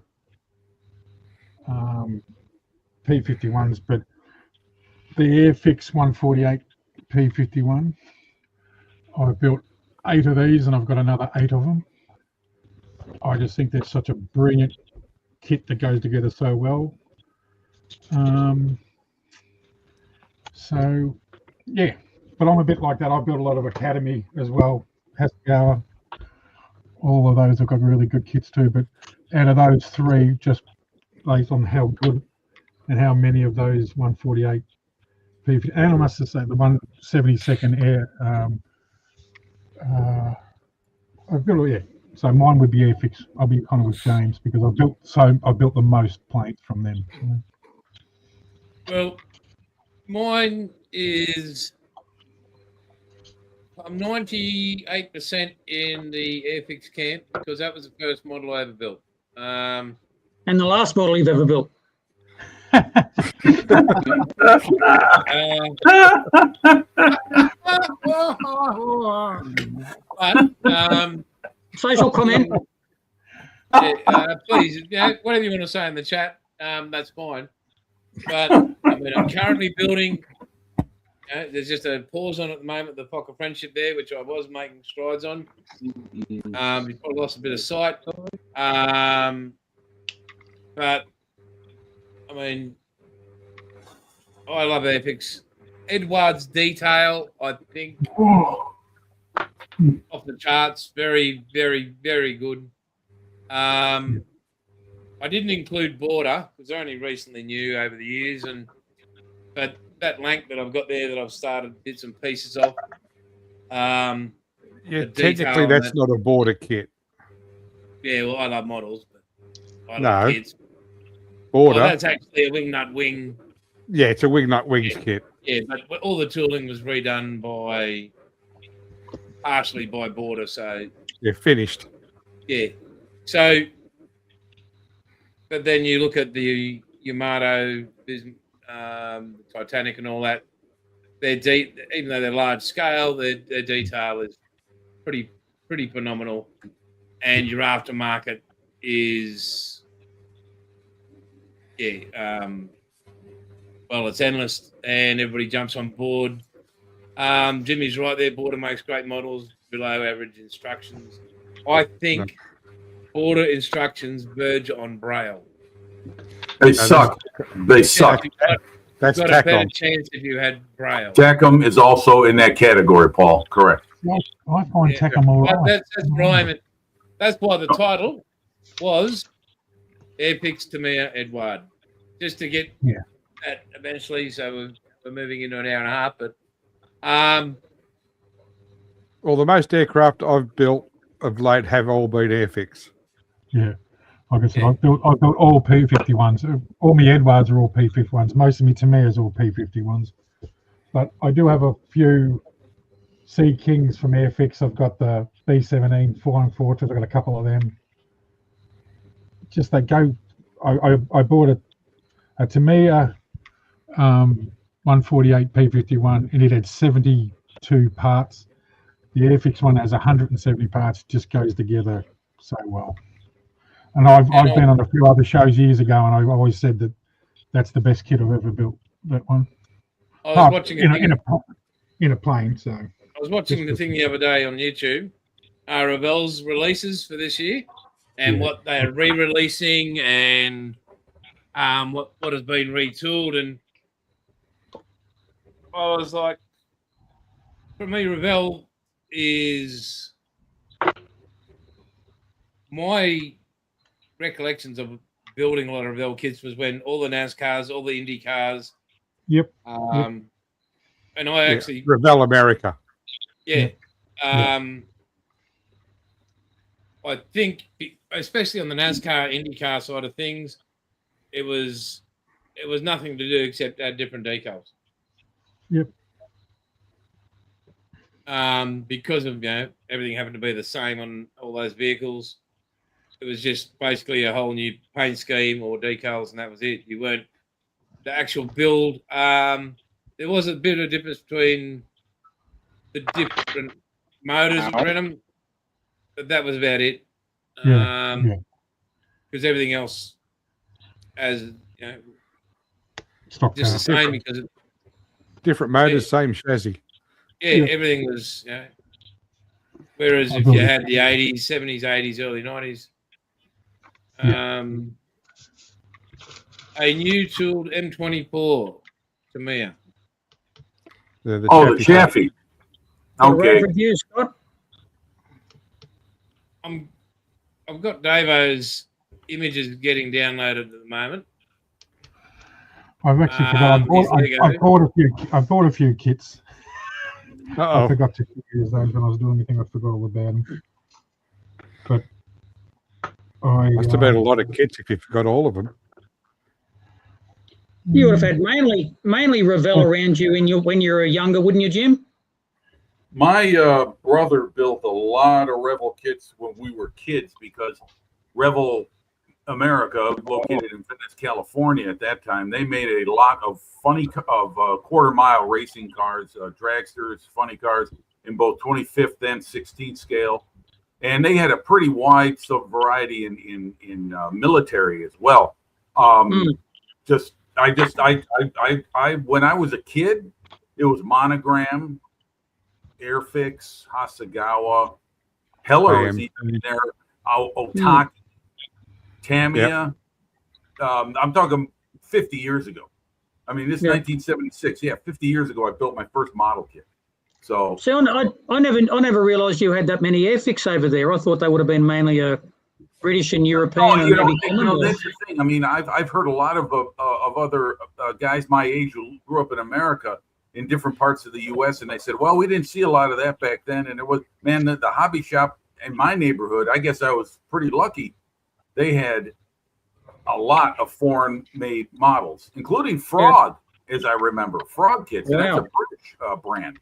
P51s, but the Airfix 148 P51, I've built 8 of these, and I've got another 8 of them. I just think they're such a brilliant kit that goes together so well. So yeah, but I'm a bit like that. I built a lot of Academy as well. Hasegawa, all of those have got really good kits too. But out of those 3, just based on how good and how many of those 148 P50, and I must just say the 172nd Air, I've built So mine would be Airfix. I'll be kind of with James because I built the most planes from them. So. Well, mine is I'm 98% in the Airfix camp because that was the first model I ever built. and the last model you've ever built. Social comment. Please, whatever you want to say in the chat, that's fine. But I mean, I'm currently building. There's just a pause on at the moment, the Pocket Friendship there, which I was making strides on. We've probably lost a bit of sight. But I mean, I love Airfix. Eduard's detail, I think, off the charts. Very, very, very good. I didn't include border because they're only recently new over the years, but that Lank that I've got there that I've started bits and pieces of. Technically, that's not a border kit. Yeah, well, I love models, but I No. love kids. Border. Oh, that's actually a wing nut wing. Yeah, it's a wing nut wings kit. Yeah, but all the tooling was redone partially by Border, so Yeah, finished. yeah. So, but then you look at the Yamato, Titanic, and all that. Even though they're large scale, their detail is pretty phenomenal, and your aftermarket is well, it's endless, and everybody jumps on board. Jimmy's right there. Border makes great models, below average instructions. I think Border instructions verge on Braille. They suck. They suck. That's You've got a better TACOM. chance if you had Braille. TACOM is also in that category, Paul. Correct. I find TACOM all right. That's rhyming. That's why the title was Airfix Tamiya Eduard. Just to get that eventually, so we're moving into an hour and a half. But Well, the most aircraft I've built of late have all been Airfix. Yeah. Like I said, I've built all P51s. All my Eduards are all P51s. Most of my Tamiya's all P51s. But I do have a few Sea Kings from Airfix. I've got the B-17 Flying Fortress. I've got a couple of them. Just they go. I bought a Tamiya 148 P51, and it had 72 parts. The Airfix one has 170 parts, just goes together so well. And I've been on a few other shows years ago, and I've always said that that's the best kit I've ever built. That one. I was watching in a plane. So I was watching the thing the other day on YouTube. Ravel's releases for this year, and what they are re-releasing, and what has been retooled, and I was like, for me, Ravel is my recollections of building a lot of Ravel kits was when all the NASCARs, all the Indy cars. Yep. And I actually Ravel America. Yeah. I think, especially on the NASCAR, IndyCar side of things, it was nothing to do except add different decals. Yep. Because of everything happened to be the same on all those vehicles, it was just basically a whole new paint scheme or decals, and that was it. You weren't the actual build. There was a bit of difference between the different motors and rhythm, but that was about it. Because everything else, as stock just the same. Because different motors, same chassis. Yeah, everything was. Whereas if you had the 80s, 70s, 80s, early 90s, a new tooled M24 Tamiya. The Chaffee. Okay. Review, Scott? I've got Davo's images getting downloaded at the moment. I've actually forgot. I bought a few kits. I forgot to use those when I was doing anything. I forgot all about them. But must have been a lot of kits if you forgot all of them. You would have had mainly Ravel around you when you were younger, wouldn't you, Jim? My brother built a lot of Revel kits when we were kids because Revel America, located in Venice, California at that time, they made a lot of quarter-mile racing cars, dragsters, funny cars in both 25th and 16th scale, and they had a pretty wide variety in military as well. When I was a kid, it was Monogram, Airfix, Hasegawa, Heller was even in there, Otaki, Tamiya. I'm talking 50 years ago. I mean, this is 1976. Yeah, 50 years ago, I built my first model kit. So I never realised you had that many Airfix over there. I thought they would have been mainly a British and European. That's the thing. I mean, I've heard a lot of other guys my age who grew up in America in different parts of the U.S. and they said, well, we didn't see a lot of that back then. And it was, man, the hobby shop in my neighborhood, I guess I was pretty lucky. They had a lot of foreign-made models, including Frog, as I remember. Frog kits. Wow. That's a British brand.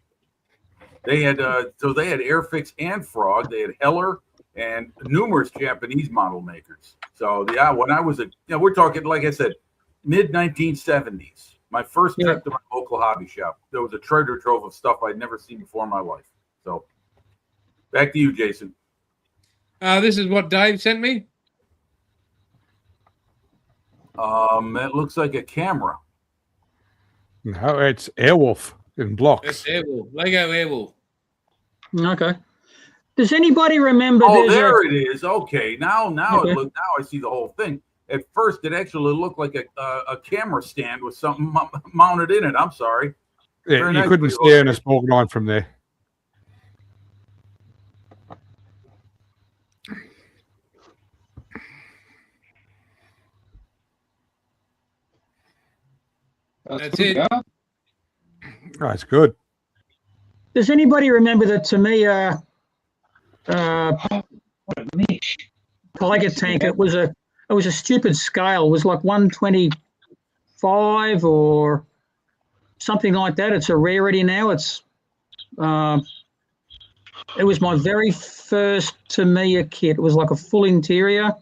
They had they had Airfix and Frog. They had Heller and numerous Japanese model makers. So when I was we're talking, like I said, mid 1970s. My first trip to my local hobby shop, there was a treasure trove of stuff I'd never seen before in my life. So, back to you, Jason. This is what Dave sent me. It looks like a camera. No, it's Airwolf in blocks. It's Airwolf, Lego Airwolf. Okay. Does anybody remember? Oh, there it is. Okay, now I see the whole thing. At first, it actually looked like a camera stand with something mounted in it. I'm sorry. Yeah, you couldn't see Ernest Borgnine from there. That's it. That's good. Does anybody remember the Tamiya Tiger tank? It was a stupid scale. It was like 125 or something like that. It's a rarity now. It was my very first Tamiya kit. It was like a full interior.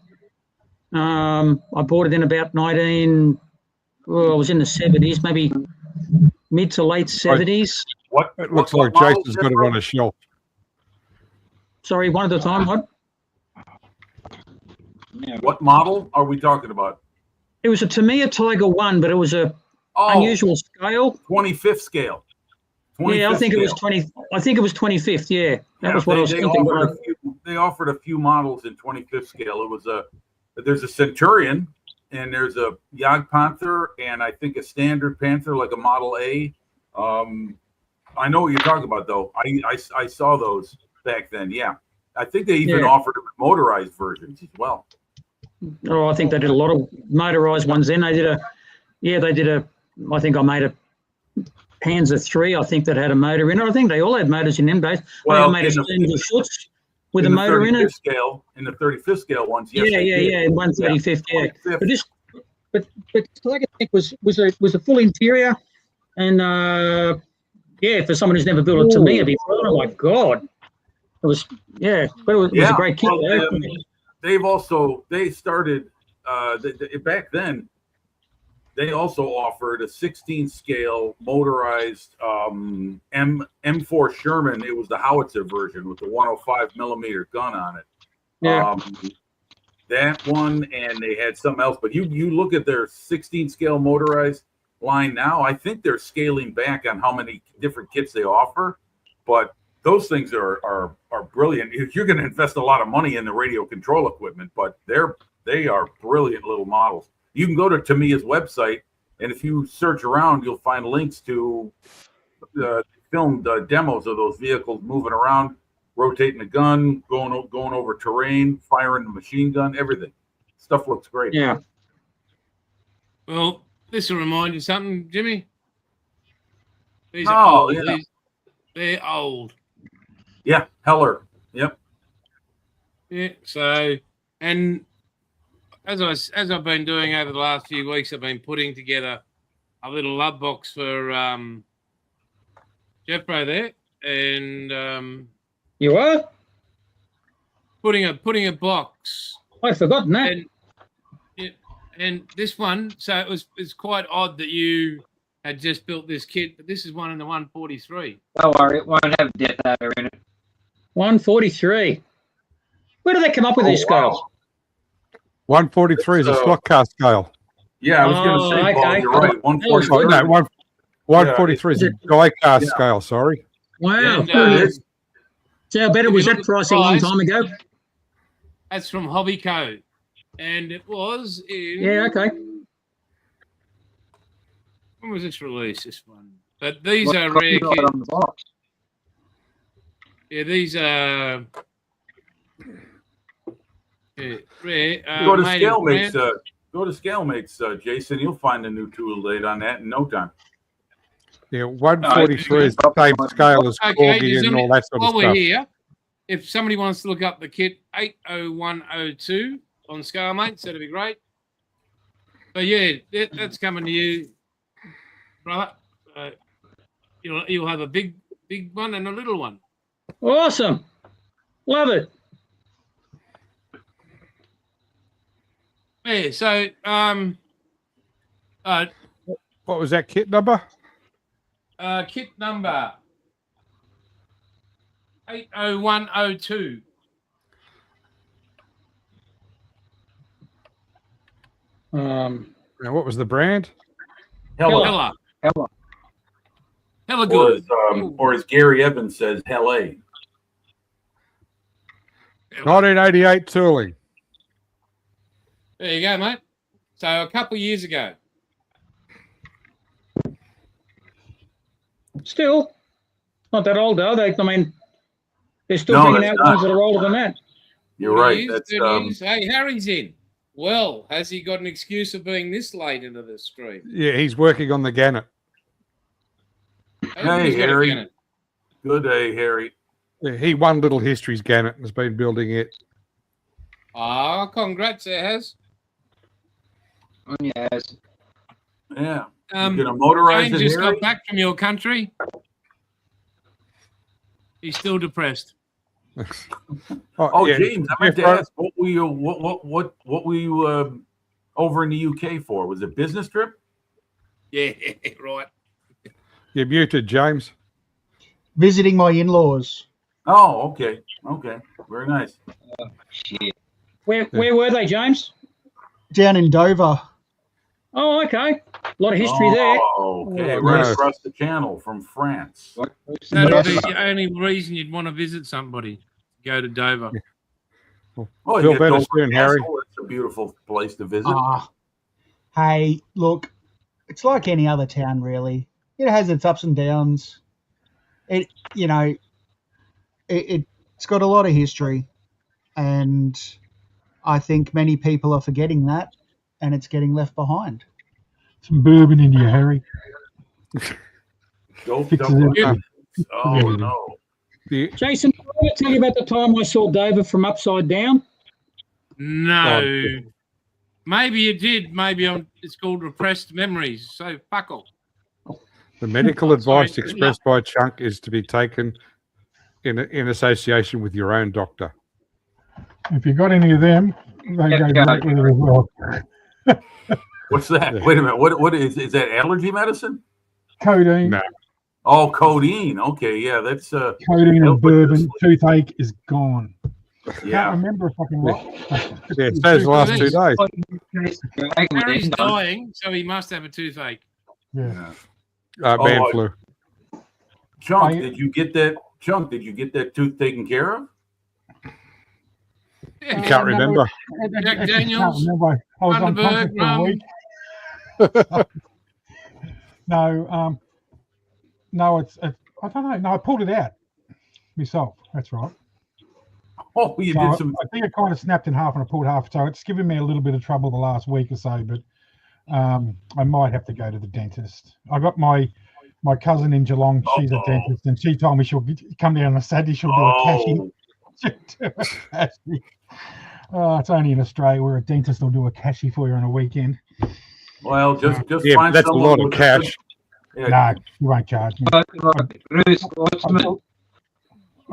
I bought it in about I was in the 70s, maybe mid to late 70s. What? It looks what like model, Jason's got it Jeffro? on a shelf. Sorry, one at a time. What? Yeah. What model are we talking about? It was a Tamiya Tiger 1, but it was a Oh, unusual scale. 25th scale. 25th Yeah, I think it was scale. 20. I think it was 25th. Yeah, that Yeah, was what I was thinking. they offered a few models in 25th scale. It was there's a Centurion, and there's a Jagdpanther, and I think a standard Panther, like a Model A. I know what you're talking about, though. I saw those back then. Yeah, I think they even offered motorized versions as well. Oh, I think they did a lot of motorized ones. Then they did I think I made a Panzer III. I think that had a motor in it. I think they all had motors in them days. Well, I made a Steamer Schutz with a in the motor in it. Scale, in the 35th scale ones, yes, Yeah, 135th. Yeah, but Tiger tank was a full interior, and for someone who's never built a Tamiya before, oh my god, it was but it was a great kit. Well, they started back then. They also offered a 16 scale motorized M4 Sherman. It was the howitzer version with the 105 millimeter gun on it. Yeah. That one, and they had something else. But you look at their 16 scale motorized line now, I think they're scaling back on how many different kits they offer. But those things are brilliant. You're going to invest a lot of money in the radio control equipment, but they are brilliant little models. You can go to Tamiya's website, and if you search around, you'll find links to filmed demos of those vehicles moving around, rotating the gun, going over terrain, firing the machine gun, everything. Stuff looks great. Yeah. Well, this will remind you something, Jimmy. These Oh, are old. yeah. They're old. Yeah, Heller. Yep. Yeah. So, and as I've been doing over the last few weeks, I've been putting together a little love box for Jeffro there, and you are putting a box. I've forgotten that. And this one, so it's quite odd that you had just built this kit, but this is one in the 143. Don't worry, it won't have Death Adder in it. 143. Where do they come up with these scales? 143 is a slot car scale. Yeah, I was going to say, Paul, you're right. 143. Oh, no, 143 is a die cast scale, sorry. Wow. And, So I bet it was that price a long time ago. That's from Hobby Code. And it was in... Yeah, okay. When was this released, this one? But these are rare kits. On the box? Yeah, these are... rare. Go to Scalemates, Jason. You'll find a new tool date on that in no time. Yeah, 143 is the same scale as Corgi and all that sort of while we're stuff. here, if somebody wants to look up the kit 80102 on Scalemates, that'd be great. But yeah, that's coming to you, brother. You'll have a big one and a little one. Awesome. Love it. Yeah, so What was that kit number? kit number 80102. Now, what was the brand? Hella Or good. as Gary Evans says, Hella. 1988 tooling. There you go, mate. So a couple of years ago. Still, not that old, though. They're still No, bringing that's out not. ones that are older than that. You're right. It That's is. Hey, Harry's in. Well, has he got an excuse of being this late into the stream? Yeah, he's working on the Gannet. Hey, He's got a Harry. Gannet. good day, Harry. Yeah, he won Little History's Gannet and has been building it. Ah, congrats, it has. Yes. Yeah. Um, You gonna motorize James it, just Harry? got back from your country. He's still depressed. Oh, yeah. James, I meant to Jeff, ask, what were you over in the UK for? Was it business trip? Yeah, right. You're muted, James. Visiting my in-laws. Oh, okay. Okay. Very nice. Shit. Where were they, James? Down in Dover. Oh, okay. A lot of history there. Oh, okay. Oh, Right nice. across the channel from France. What's That'd Yes. be the only reason you'd want to visit somebody. Go to Dover. Oh, Feel you got better Dover soon, Harry. Castle. It's a beautiful place to visit. Hey, look, it's like any other town, really. It has its ups and downs. It's got a lot of history, and I think many people are forgetting that, and it's getting left behind. Some bourbon into you, Harry. Go Fixes Dover. everything. Oh, no. Jason, did I ever tell you about the time I saw Dover from upside down? No. Maybe you did. Maybe it's called repressed memories. So fuck off. The medical advice Sorry. expressed by Chunk is to be taken in association with your own doctor. If you got any of them, they go great with it as well. What's that? Wait a minute. What is that allergy medicine? Codeine. No. Oh, codeine. Okay, yeah, that's Codeine and bourbon. Toothache is gone. yeah. Can't remember if I can rock. Yeah, it says the last 2 days. Harry's dying, so he must have a toothache. Yeah. Man flu. Chunk, did you get that? Chunk, did you get that tooth taken care of? You can't remember. Jack I can't Daniels, remember. I was unconscious Thunderbird, for a week. No, no, it's I don't know. No, I pulled it out myself. That's right. Oh, you So did some. I think it kind of snapped in half and I pulled half. So it's given me a little bit of trouble the last week or so, but I might have to go to the dentist. I got my cousin in Geelong. She's a dentist, and she told me she'll come down on a Saturday. She'll do a cashy. It's only in Australia where a dentist will do a cashy for you on a weekend. Well, just Yeah, find that's a someone lot of with a cash. good- No, you won't charge me. Bruce, what's I my built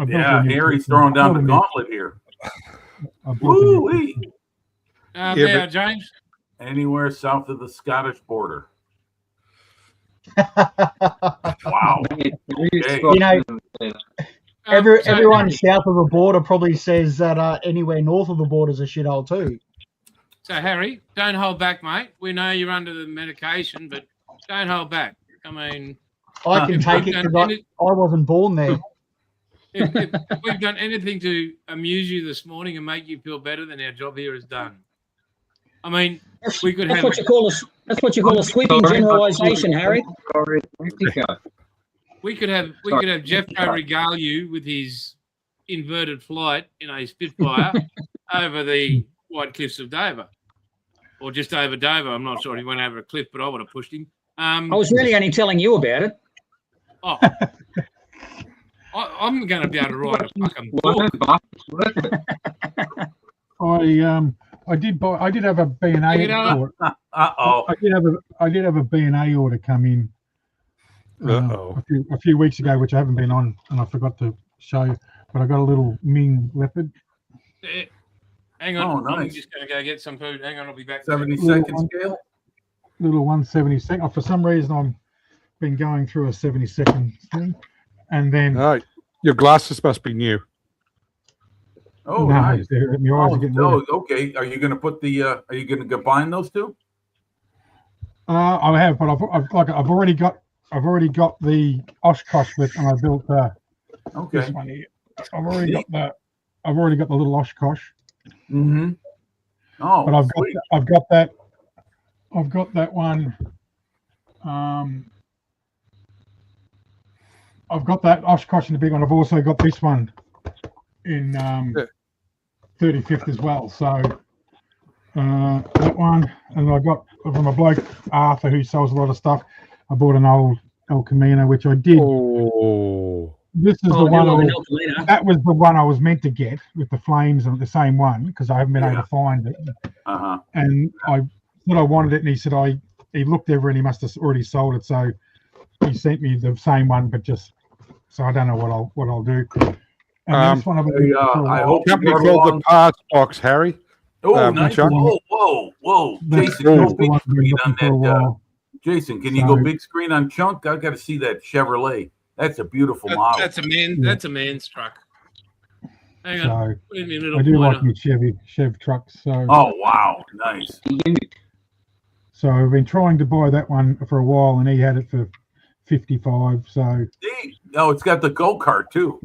Yeah, a new Harry's tooth. throwing down I the built gauntlet here. a new- Woo-wee. Yeah, Now, but- James. Anywhere south of the Scottish border. Wow. You know, everyone south of the border probably says that anywhere north of the border is a shithole too. So, Harry, don't hold back, mate. We know you're under the medication, but don't hold back. I mean, I can take it because I wasn't born there. if we've done anything to amuse you this morning and make you feel better, then our job here is done. I mean, we could That's have what you call a sweeping generalisation, Harry. we could have Jeff regale you with his inverted flight in a Spitfire over the White Cliffs of Dover, or just over Dover. I'm not sure he went over a cliff, but I would have pushed him. I was really only telling you about it. Oh, I'm going to be able to write a fucking book. I did have a B&A order. Uh-oh. I did have a B&A order come in a few weeks ago, which I haven't been on, and I forgot to show you. But I got a little Ming leopard. Hang on, Oh, nice. I'm just going to go get some food. Hang on, I'll be back. 70-second scale? Little 172nd. Oh, for some reason, I've been going through a 70-second thing, and then Your glasses must be new. Oh, no, nice. my eyes are getting red. Okay. Are you going to put the? Are you going to combine those two? I have, but I've already got the Oshkosh with, and I built Okay. this one here. I've already got the little Oshkosh. Mm-hmm. Oh, But sweet. I've got that one. I've got that Oshkosh in the big one. I've also got this one in 35th as well. So that one, and I got from a bloke Arthur who sells a lot of stuff. I bought an old El Camino, which I did. Oh, This is the one. That was the one I was meant to get with the flames on the same one because I haven't been able to find it. Uh-huh. And I said I wanted it, and he said he looked over and he must have already sold it. So he sent me the same one, but just so I don't know what I'll do. And this one I hope company you called along. the Parts Box, Harry. Oh, nice. Chuck. Whoa. That's Jason, the one I've been looking for a while. Jason, can you go big screen on Chunk? I've got to see that Chevrolet. That's a beautiful model. That's a man. Yeah. That's a man's truck. Hang So on. Wait a minute, I do like pointer. my Chev trucks. So Oh, wow. Nice. so I've been trying to buy that one for a while, and he had it for 55. So See? No, it's got the go-kart, too.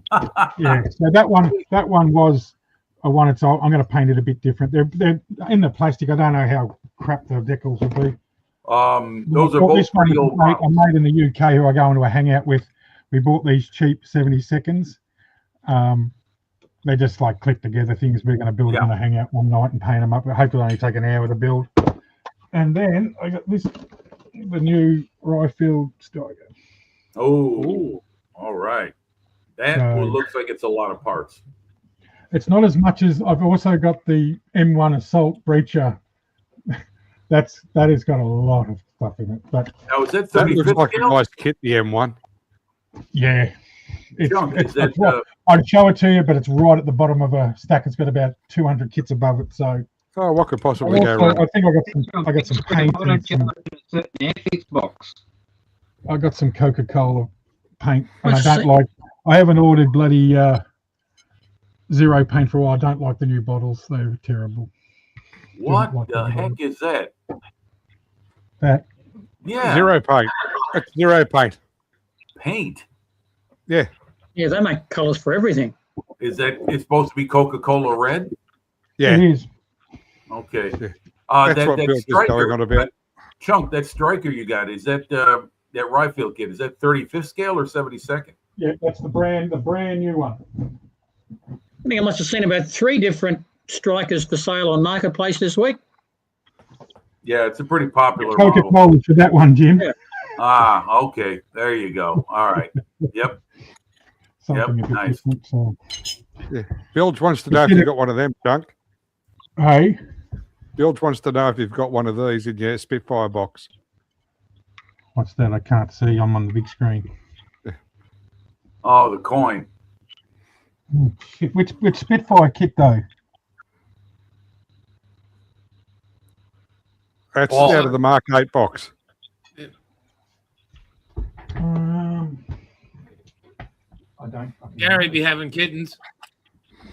yeah, so that one was a one. It's I'm going to paint it a bit different. They're in the plastic. I don't know how crap the decals will be. Those are both this one pretty old I models. made in the UK, who I go into a hangout with. We bought these cheap 70 seconds. They just like click together things. We're going to build them in a hangout one night and paint them up. I hope it'll only take an hour to build. And then I got this, the new Ryefield Steiger. Oh, all right. That looks like it's a lot of parts. It's not as much as I've also got the M1 Assault Breacher. That has got a lot of stuff in it. But now, is that That looks 35th like a scale? nice kit, the M1. yeah, Junk, is that, right. I'd show it to you, but it's right at the bottom of a stack. It's got about 200 kits above it. So Oh, what could possibly go also, wrong? I think I got some paint. And some, Airfix box. I got some Coca-Cola paint, and What's I don't the- like. I haven't ordered bloody Zero paint for a while. I don't like the new bottles. They're terrible. what like the the heck is that? That Yeah. Zero paint. That's zero paint. Paint. Yeah. Yeah, they make colours for everything. Is that it's supposed to be Coca-Cola red? Yeah. it is. Okay. That's that what Bill is striker, going on about. Chunk, that striker you got, is that that Ryefield kit? Is that 35th scale or 72nd? Yeah, that's the brand new one. I think I must have seen about 3 different strikers for sale on Marketplace this week. Yeah, it's a pretty popular model. Coca-Cola for that one, Jim. Yeah. Ah, okay. There you go. All right. Yep. Something a bit nice. different. So, Bilge wants to know if you've got one of them, Chunk. hey, Bilge wants to know if you've got one of these in your Spitfire box. what's that? I can't see. I'm on the big screen. Oh, the coin. Oh, shit. Which Spitfire kit though? That's Oh. out of the Mark 8 box. I don't. Gary be having kittens.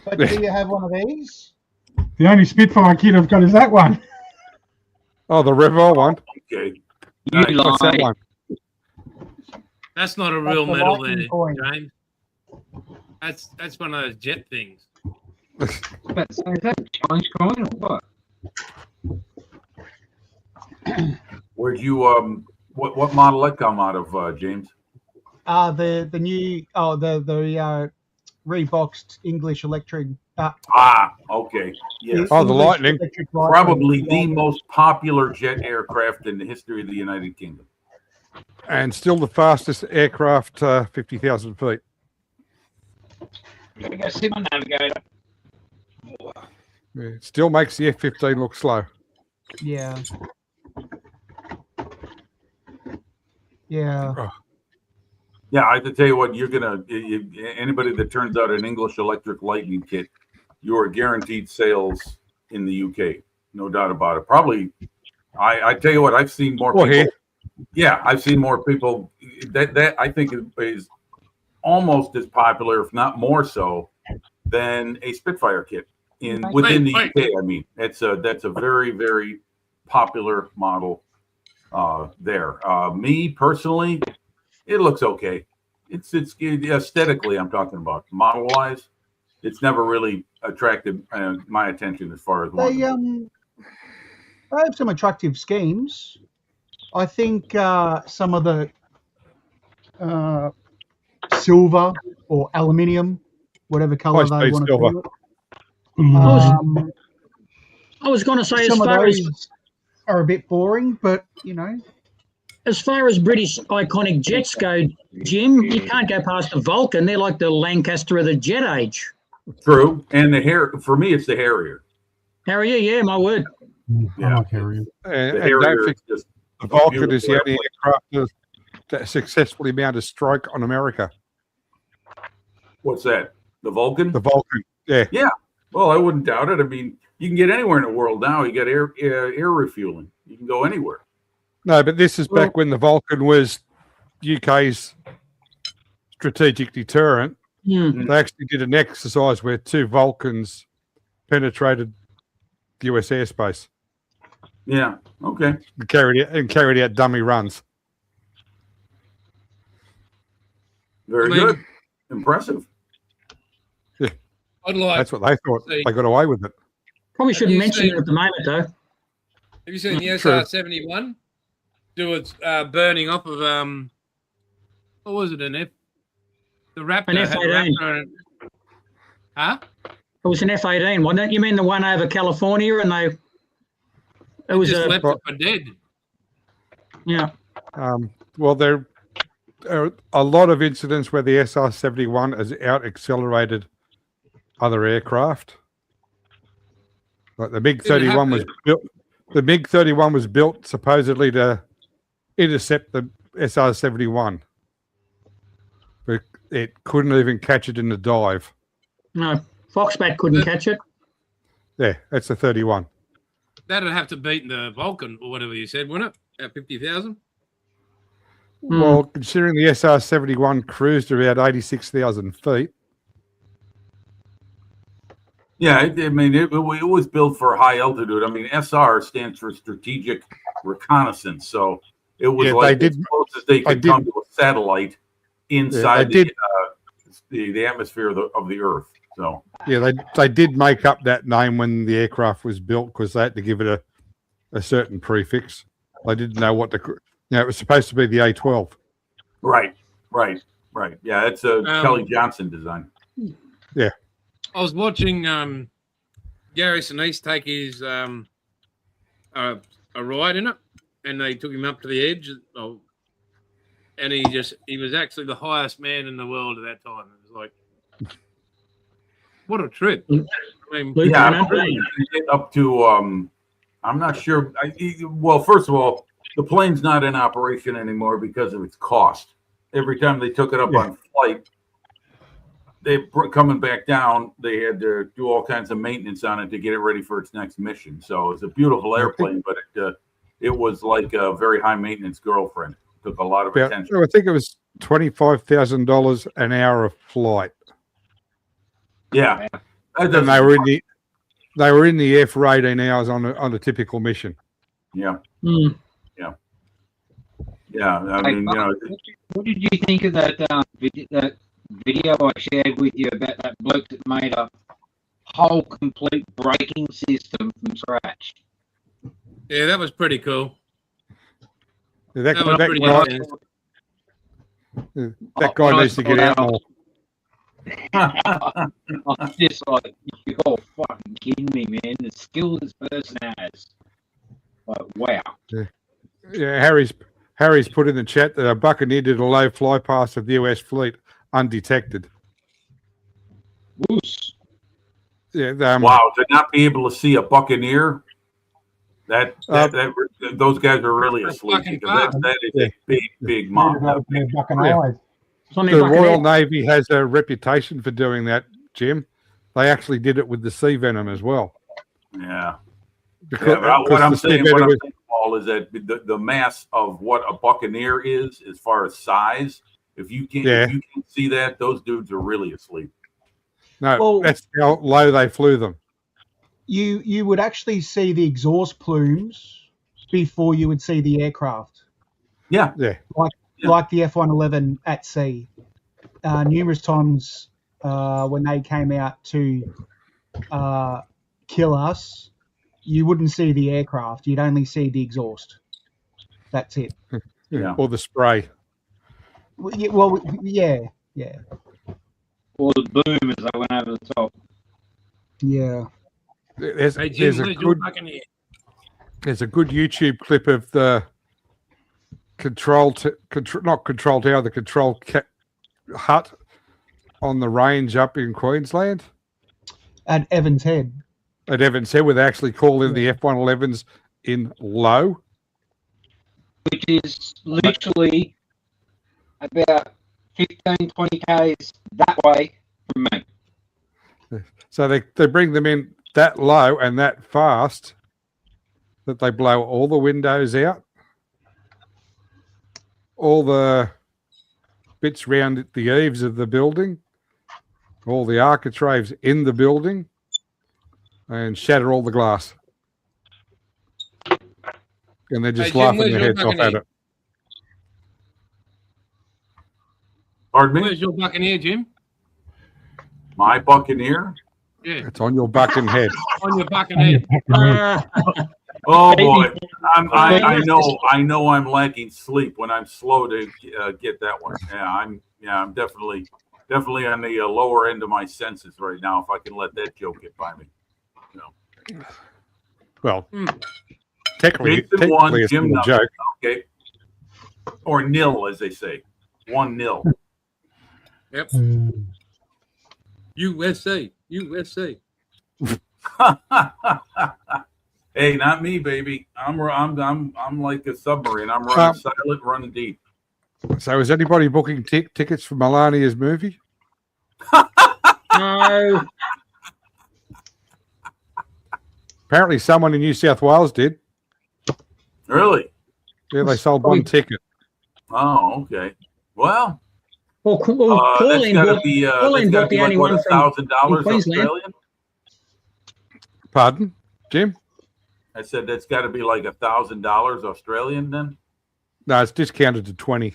But do you have one of these? The only Spitfire kit I've got is that one. Oh, the Revol one. Okay. You What's that lie. one? That's not a That's real the medal lightning there, coin. James. That's one of those jet things. But so is that Chinese coin or what? Where'd you what model that come out of, James? The new the reboxed English electric. Okay. Yes. Oh, the English Lightning. electric Probably the Lightning. most popular jet aircraft in the history of the United Kingdom. And still the fastest aircraft, 50,000 feet. Gotta go see my navigator. Yeah, it still makes the F-15 look slow. Yeah. Yeah. Yeah, I have to tell you what, you're gonna anybody that turns out an English electric Lightning kit, you are guaranteed sales in the UK, no doubt about it. Probably, I tell you what, I've seen more Or people. here. Yeah, I've seen more people. That I think is almost as popular, if not more so, than a Spitfire kit within the Wait. UK. I mean, that's a very, very popular model there. Me personally, it looks okay. It's aesthetically, I'm talking about model wise. It's never really attracted my attention as far as They one. they have some attractive schemes. I think some of the silver or aluminium, whatever color they High-speed want to silver. do it. Mm. I was going to say, as Some of far as those are a bit boring, but you know, as far as British iconic jets go, Jim, you can't go past the Vulcan. They're like the Lancaster of the jet age. True, and for me, it's the Harrier. Harrier, yeah, my word. I Yeah. like Harrier. The And don't Harrier think is just the Vulcan is beautiful the only aircraft that successfully mounted a strike on America. what's that? The Vulcan? The Vulcan. Yeah. Well, I wouldn't doubt it. I mean, you can get anywhere in the world now. You got air refueling. You can go anywhere. No, but this is back when the Vulcan was UK's strategic deterrent. Hmm. They actually did an exercise where 2 Vulcans penetrated US airspace Yeah. Okay. and carried out dummy runs. Very good. Impressive. I'd like. That's what they thought. See. They got away with it. Probably shouldn't you mention seen- it at the moment, though. Have you seen the True. SR-71 do its burning off of what was it? The Raptor. An had a F-18. Raptor in it. Huh? It was an F-18, wasn't it? You mean the one over California? And they, it was Just a left it for dead. yeah. Well, there are a lot of incidents where the SR-71 has out-accelerated other aircraft. Like the MiG-31 was built. The MiG-31 was built supposedly to intercept the SR-71, but it couldn't even catch it in the dive. No, Foxbat couldn't catch it. Yeah, that's the 31. That'd have to beat the Vulcan or whatever you said, wouldn't it? At 50,000. Well, considering the SR-71 cruised around 86,000 feet. Yeah, I mean, it was built for high altitude. I mean, SR stands for Strategic Reconnaissance, so it was like as close as they could come to a satellite inside the atmosphere of the Earth. So yeah, they did make up that name when the aircraft was built because they had to give it a certain prefix. They didn't know what to. It was supposed to be the A-12. Right. Yeah, it's a Kelly Johnson design. Yeah. I was watching Gary Sinise take his a ride in it, and they took him up to the edge, and he was actually the highest man in the world at that time. It was like, what a trip! I mean, Yeah, up to I'm not sure. Well, first of all, the plane's not in operation anymore because of its cost. Every time they took it up on flight, coming back down, they had to do all kinds of maintenance on it to get it ready for its next mission. So it's a beautiful airplane, but it was like a very high maintenance girlfriend. It took a lot of attention. I think it was $25,000 an hour of flight. Yeah, and they were in the air for 18 hours on a typical mission. Yeah. Mm. Yeah. I mean, what did you think of that video I shared with you about that bloke that made a whole complete braking system from scratch? Yeah, that was pretty cool. Yeah, that guy needs to get out more. I'm just like, you're fucking kidding me, man. The skill this person has. Like, wow. Yeah, Harry's put in the chat that a Buccaneer did a low fly past of the US fleet undetected. Woos. Yeah, wow, to not be able to see a Buccaneer, those guys are really asleep because that is a big mob. The Royal Navy has a reputation for doing that, Jim. They actually did it with the Sea Venom as well. Yeah. What I'm saying, Paul, is that the mass of what a Buccaneer is, as far as size, if you can't see that, those dudes are really asleep. No, that's how low they flew them. You would actually see the exhaust plumes before you would see the aircraft. Yeah. Like the F-111 at sea. Numerous times when they came out to kill us, you wouldn't see the aircraft. You'd only see the exhaust. That's it. Yeah. Or the spray. Well, yeah. Or the boom as I went over the top. Yeah. There's a good YouTube clip of the control hut on the range up in Queensland. At Evans Head. At Evans Head, where they actually call in the F-111s in low. Which is literally about 15, 20 Ks that way from me. So they bring them in that low and that fast that they blow all the windows out. all the bits round the eaves of the building, all the architraves in the building, and shatter all the glass. And they're just Hey, Jim, laughing where's their your heads off at Buccaneer? it. Pardon me? Where's your Buccaneer, Jim? My Buccaneer? Yeah, It's on your bucking head. on your Buccaneer. Oh boy, I know I'm lacking sleep when I'm slow to get that one. Yeah, I'm definitely on the lower end of my senses right now. If I can let that joke get by me. No. Well, technically Jason won, it's Jim a nothing. joke. Okay, or nil as they say, 1-0. Yep. USA. Hey, not me, baby. I'm like a submarine. I'm running silent, running deep. So is anybody booking tickets for Melania's movie? No. Apparently someone in New South Wales did. Really? Yeah, they sold one ticket. Oh, okay. Well, Well, that's Pauline got to bought, be Pauline bought the like only what, one from $1,000 Queensland. Australian. Pardon, Jim? I said that's got to be like $1,000 Australian then. No, it's discounted to 20.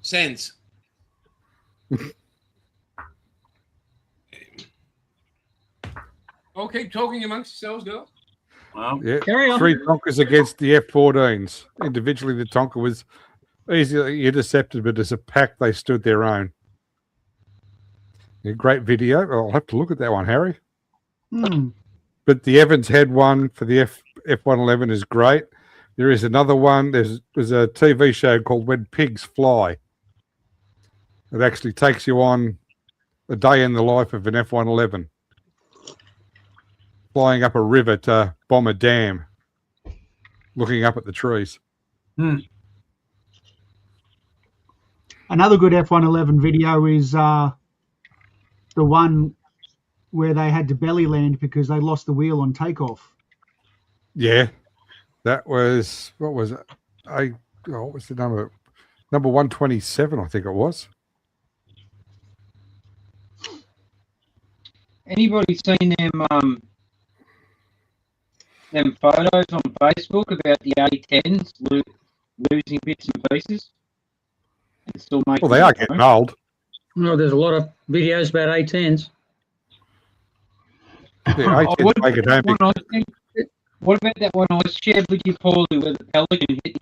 Cents. I'll keep talking amongst yourselves, girls. Well, Yeah, Carry on. 3 Tonkers against the F-14s. Individually, the Tonka was easily intercepted, but as a pack, they stood their own. A great video. I'll have to look at that one, Harry. But the Evans Head one for the F-111 is great. There is another one. There's a TV show called When Pigs Fly. It actually takes you on a day in the life of an F-111. Flying up a river to bomb a dam. Looking up at the trees. Another good F-111 video is the one where they had to belly land because they lost the wheel on takeoff. Yeah. That was, what was it? What was the number? Number 127, I think it was. Anybody seen them photos on Facebook about the A10s losing bits and pieces? And still making Well, they are getting old. No, there's a lot of videos about A10s. Yeah, what about that one I shared with you, Paulie, where the Pelican hit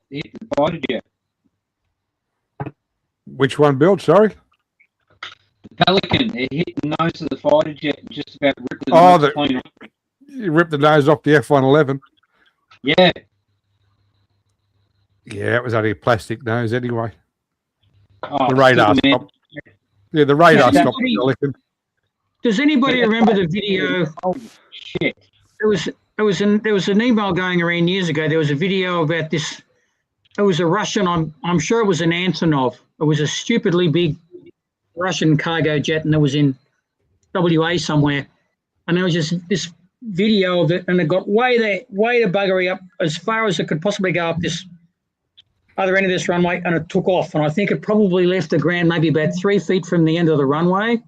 the fighter jet? Which one, Bill? Sorry? The Pelican, it hit the nose of the fighter jet and just about ripped the nose clean off. You ripped the nose off the F-111. Yeah. Yeah, it was only a plastic nose anyway. Oh, The radar still, man. stopped. Yeah, the radar Yeah, stopped the Pelican. Does anybody remember the video? Oh shit! There was an email going around years ago. There was a video about this. It was a Russian. I'm sure it was an Antonov. It was a stupidly big Russian cargo jet, and it was in WA somewhere. And there was just this video of it, and it got way the buggery up as far as it could possibly go up this other end of this runway, and it took off. And I think it probably left the ground maybe about 3 feet from the end of the runway.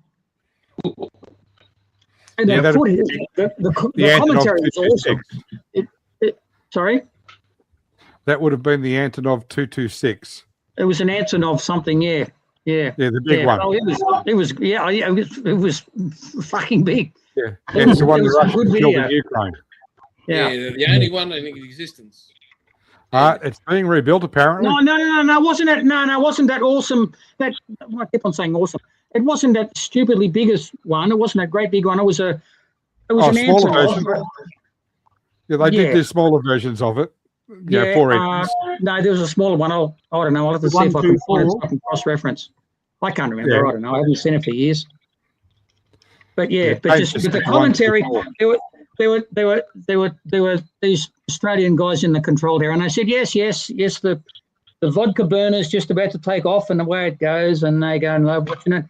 And Yeah, the footage, the commentary was awesome. Sorry? That would have been the Antonov 226. It was an Antonov something, yeah. Yeah, the big one. Oh, it was fucking big. Yeah, it's the one that Russia good killed video. in Ukraine. Yeah. The only one in existence. It's being rebuilt apparently. No, wasn't it? No, wasn't that awesome? I keep on saying awesome. It wasn't that stupidly biggest one. It wasn't a great big one. It was an smaller Antonov. version. Yeah, they did do smaller versions of it. Yeah, 4 inches. No, there was a smaller one. I don't know. I'll have to see if I can find it so I can cross-reference. I can't remember. Yeah. I don't know. I haven't seen it for years. But Yeah, but the commentary, there were these Australian guys in the control there, and they said yes. The vodka burner's just about to take off, and away it goes, and they go and love watching it.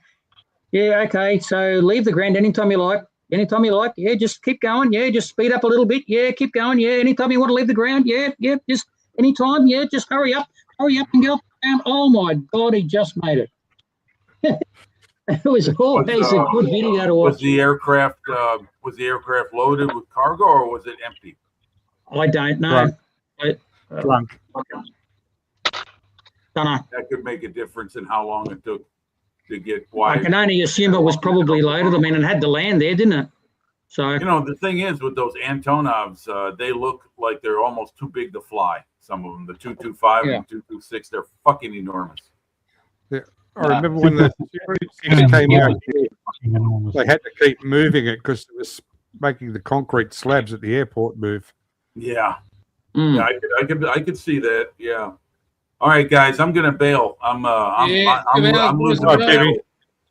Yeah, okay. So leave the ground anytime you like. Anytime you like, yeah, just keep going. Yeah, just speed up a little bit. Yeah, keep going. Yeah, anytime you want to leave the ground. Yeah, just anytime. Yeah, just hurry up and go up the ground. Oh my God, he just made it. It was always a good video to watch. Was the aircraft loaded with cargo or was it empty? I don't know. Drunk. Don't know. That could make a difference in how long it took to get I wide. can only assume it was probably loaded. I mean, it had to land there, didn't it? So You know, the thing is with those Antonovs, they look like they're almost too big to fly. Some of them, the 225 and 226, they're fucking enormous. I remember when the Airfix came out, they had to keep moving it because it was making the concrete slabs at the airport move. Yeah, yeah, I could see that. Yeah. All right, guys, I'm gonna bail. I'm losing the battle.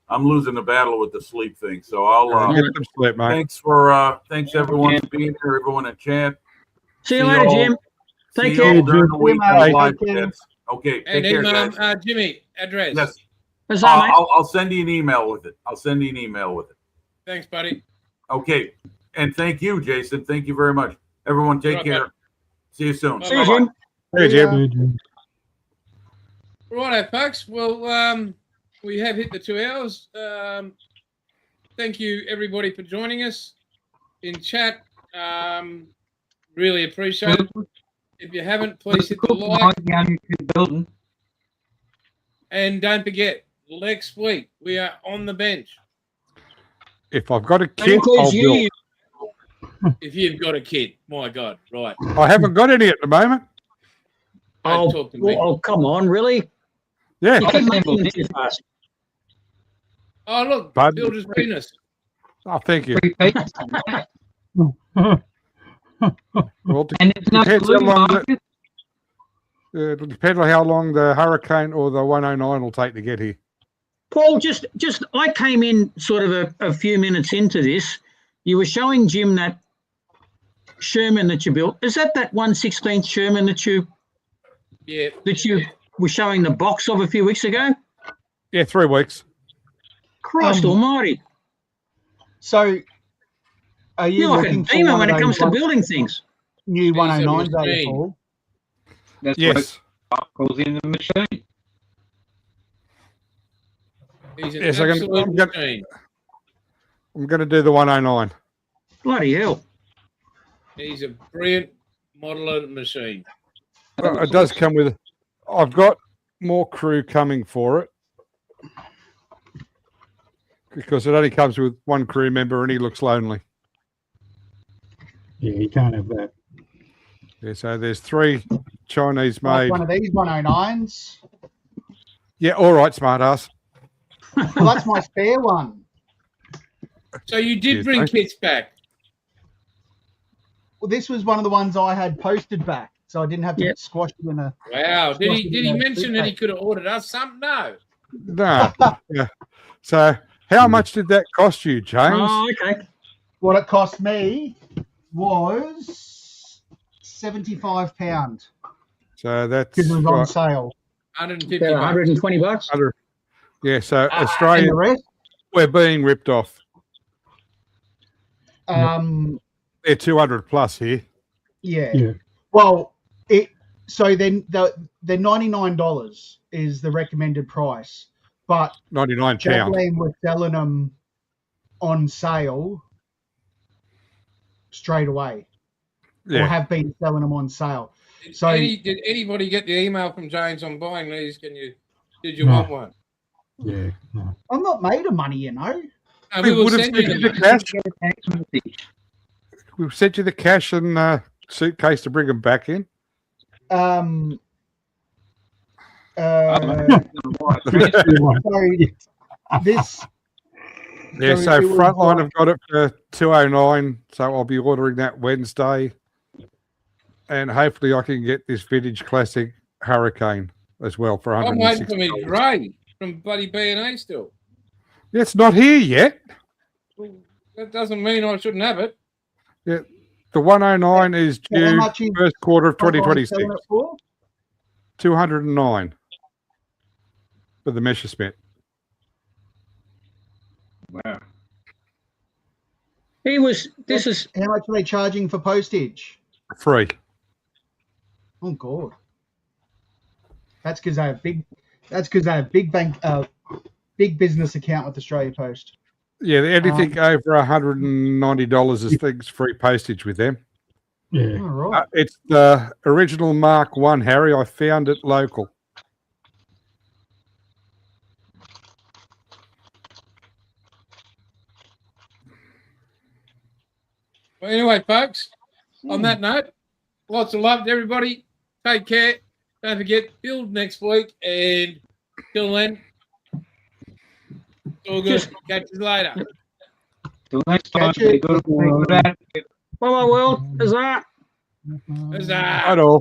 I'm losing the battle with the sleep thing. So I'll Get some sleep, mate. thanks everyone for being here. Everyone in chat. see you later, Jim. Take See you care. all during the week. mate. Live Take care. chats. Okay, And take care, then, guys. Jimmy, address. Yes, What's that, mate? I'll send you an email with it. Thanks, buddy. Okay, and thank you, Jason. Thank you very much. Everyone, take Right, care. bud. See you soon. See you, Bye-bye. Jim. Hey, Jim. Righto, folks. Well, we have hit the 2 hours. Thank you, everybody, for joining us in chat. Really appreciate it. If you haven't, please hit the like. And don't forget, next week we are on the bench. If I've got a That kit, I'll includes build. you. If you've got a kid, my God, right. I haven't got any at the moment. Don't talk to me. Oh, come on, really? Yeah. You keep making them too fast. Oh, look, Bud. Builder's penis. Oh, thank you. Well, And it's not depends how blue long market. it'll depend on how long the hurricane or the 109 will take to get here. Paul, just I came in sort of a few minutes into this. You were showing Jim that Sherman that you built. Is that 1/16th Sherman that you Yeah. were showing the box of a few weeks ago? Yeah, 3 weeks. Christ almighty. So, are you You're like a looking for demon one when of it comes those to building things. new Piece of 109s, are you, machine. Paul? That's Yes. what calls in the machine. He's an Yes, absolute I'm gonna- machine. I'm going to do the 109. Bloody hell. He's a brilliant modeler machine. It does come with. I've got more crew coming for it because it only comes with one crew member and he looks lonely. Yeah, you can't have that. Yeah, so there's 3 Chinese Like made. one of these 109s. Yeah, all right, smartass. Well, that's my spare one. So you did Cheers, bring mate. kits back. Well, this was one of the ones I had posted back, so I didn't have to Yep. squash it in a. Wow. Did he Yeah, mention that he could have ordered us something? No. No. Yeah. So how much did that cost you, James? Oh, okay. What it cost me was £75 So that's because it was on what, sale. 150 About bucks. 120 bucks. yeah. So And Australia, the rest, we're being ripped off. They're 200 plus here. yeah. Yeah. Well, so then the $99 is the recommended price, but 99 pound. Javelin were selling them on sale straight away, or Yeah. have been selling them on sale. Did, So- did anybody get the email from James on buying these? Did you No. want one? Yeah. No. I'm not made of money, you know. No, we will would have send you sent the you the money. cash. We've sent you the cash and suitcase to bring them back in. So this, Yeah, So so it was Frontline like- have got it for 209, so I'll be ordering that Wednesday. And hopefully I can get this vintage classic Hurricane as well for I'm waiting for me $160. grey from bloody B&A still. It's not here yet. Well, that doesn't mean I shouldn't have it. The 109 is how due much is first quarter of Frontline 2026. selling it for? 209 for the Messerschmitt. Wow. He was. This is. How much are they charging for postage? Free. Oh God. That's because they have big. That's because they have big bank, big business account with Australia Post. Yeah, anything over $190 is things free postage with them. Yeah. All right. It's the original Mark 1, Harry. I found it local. Well, anyway, folks, on that note, lots of love to everybody. Take care. Don't forget, build next week. And till then, it's all good. Catch you later. Till next time. Catch you. Be good. Bye bye, world. Is that? Huzzah. I know.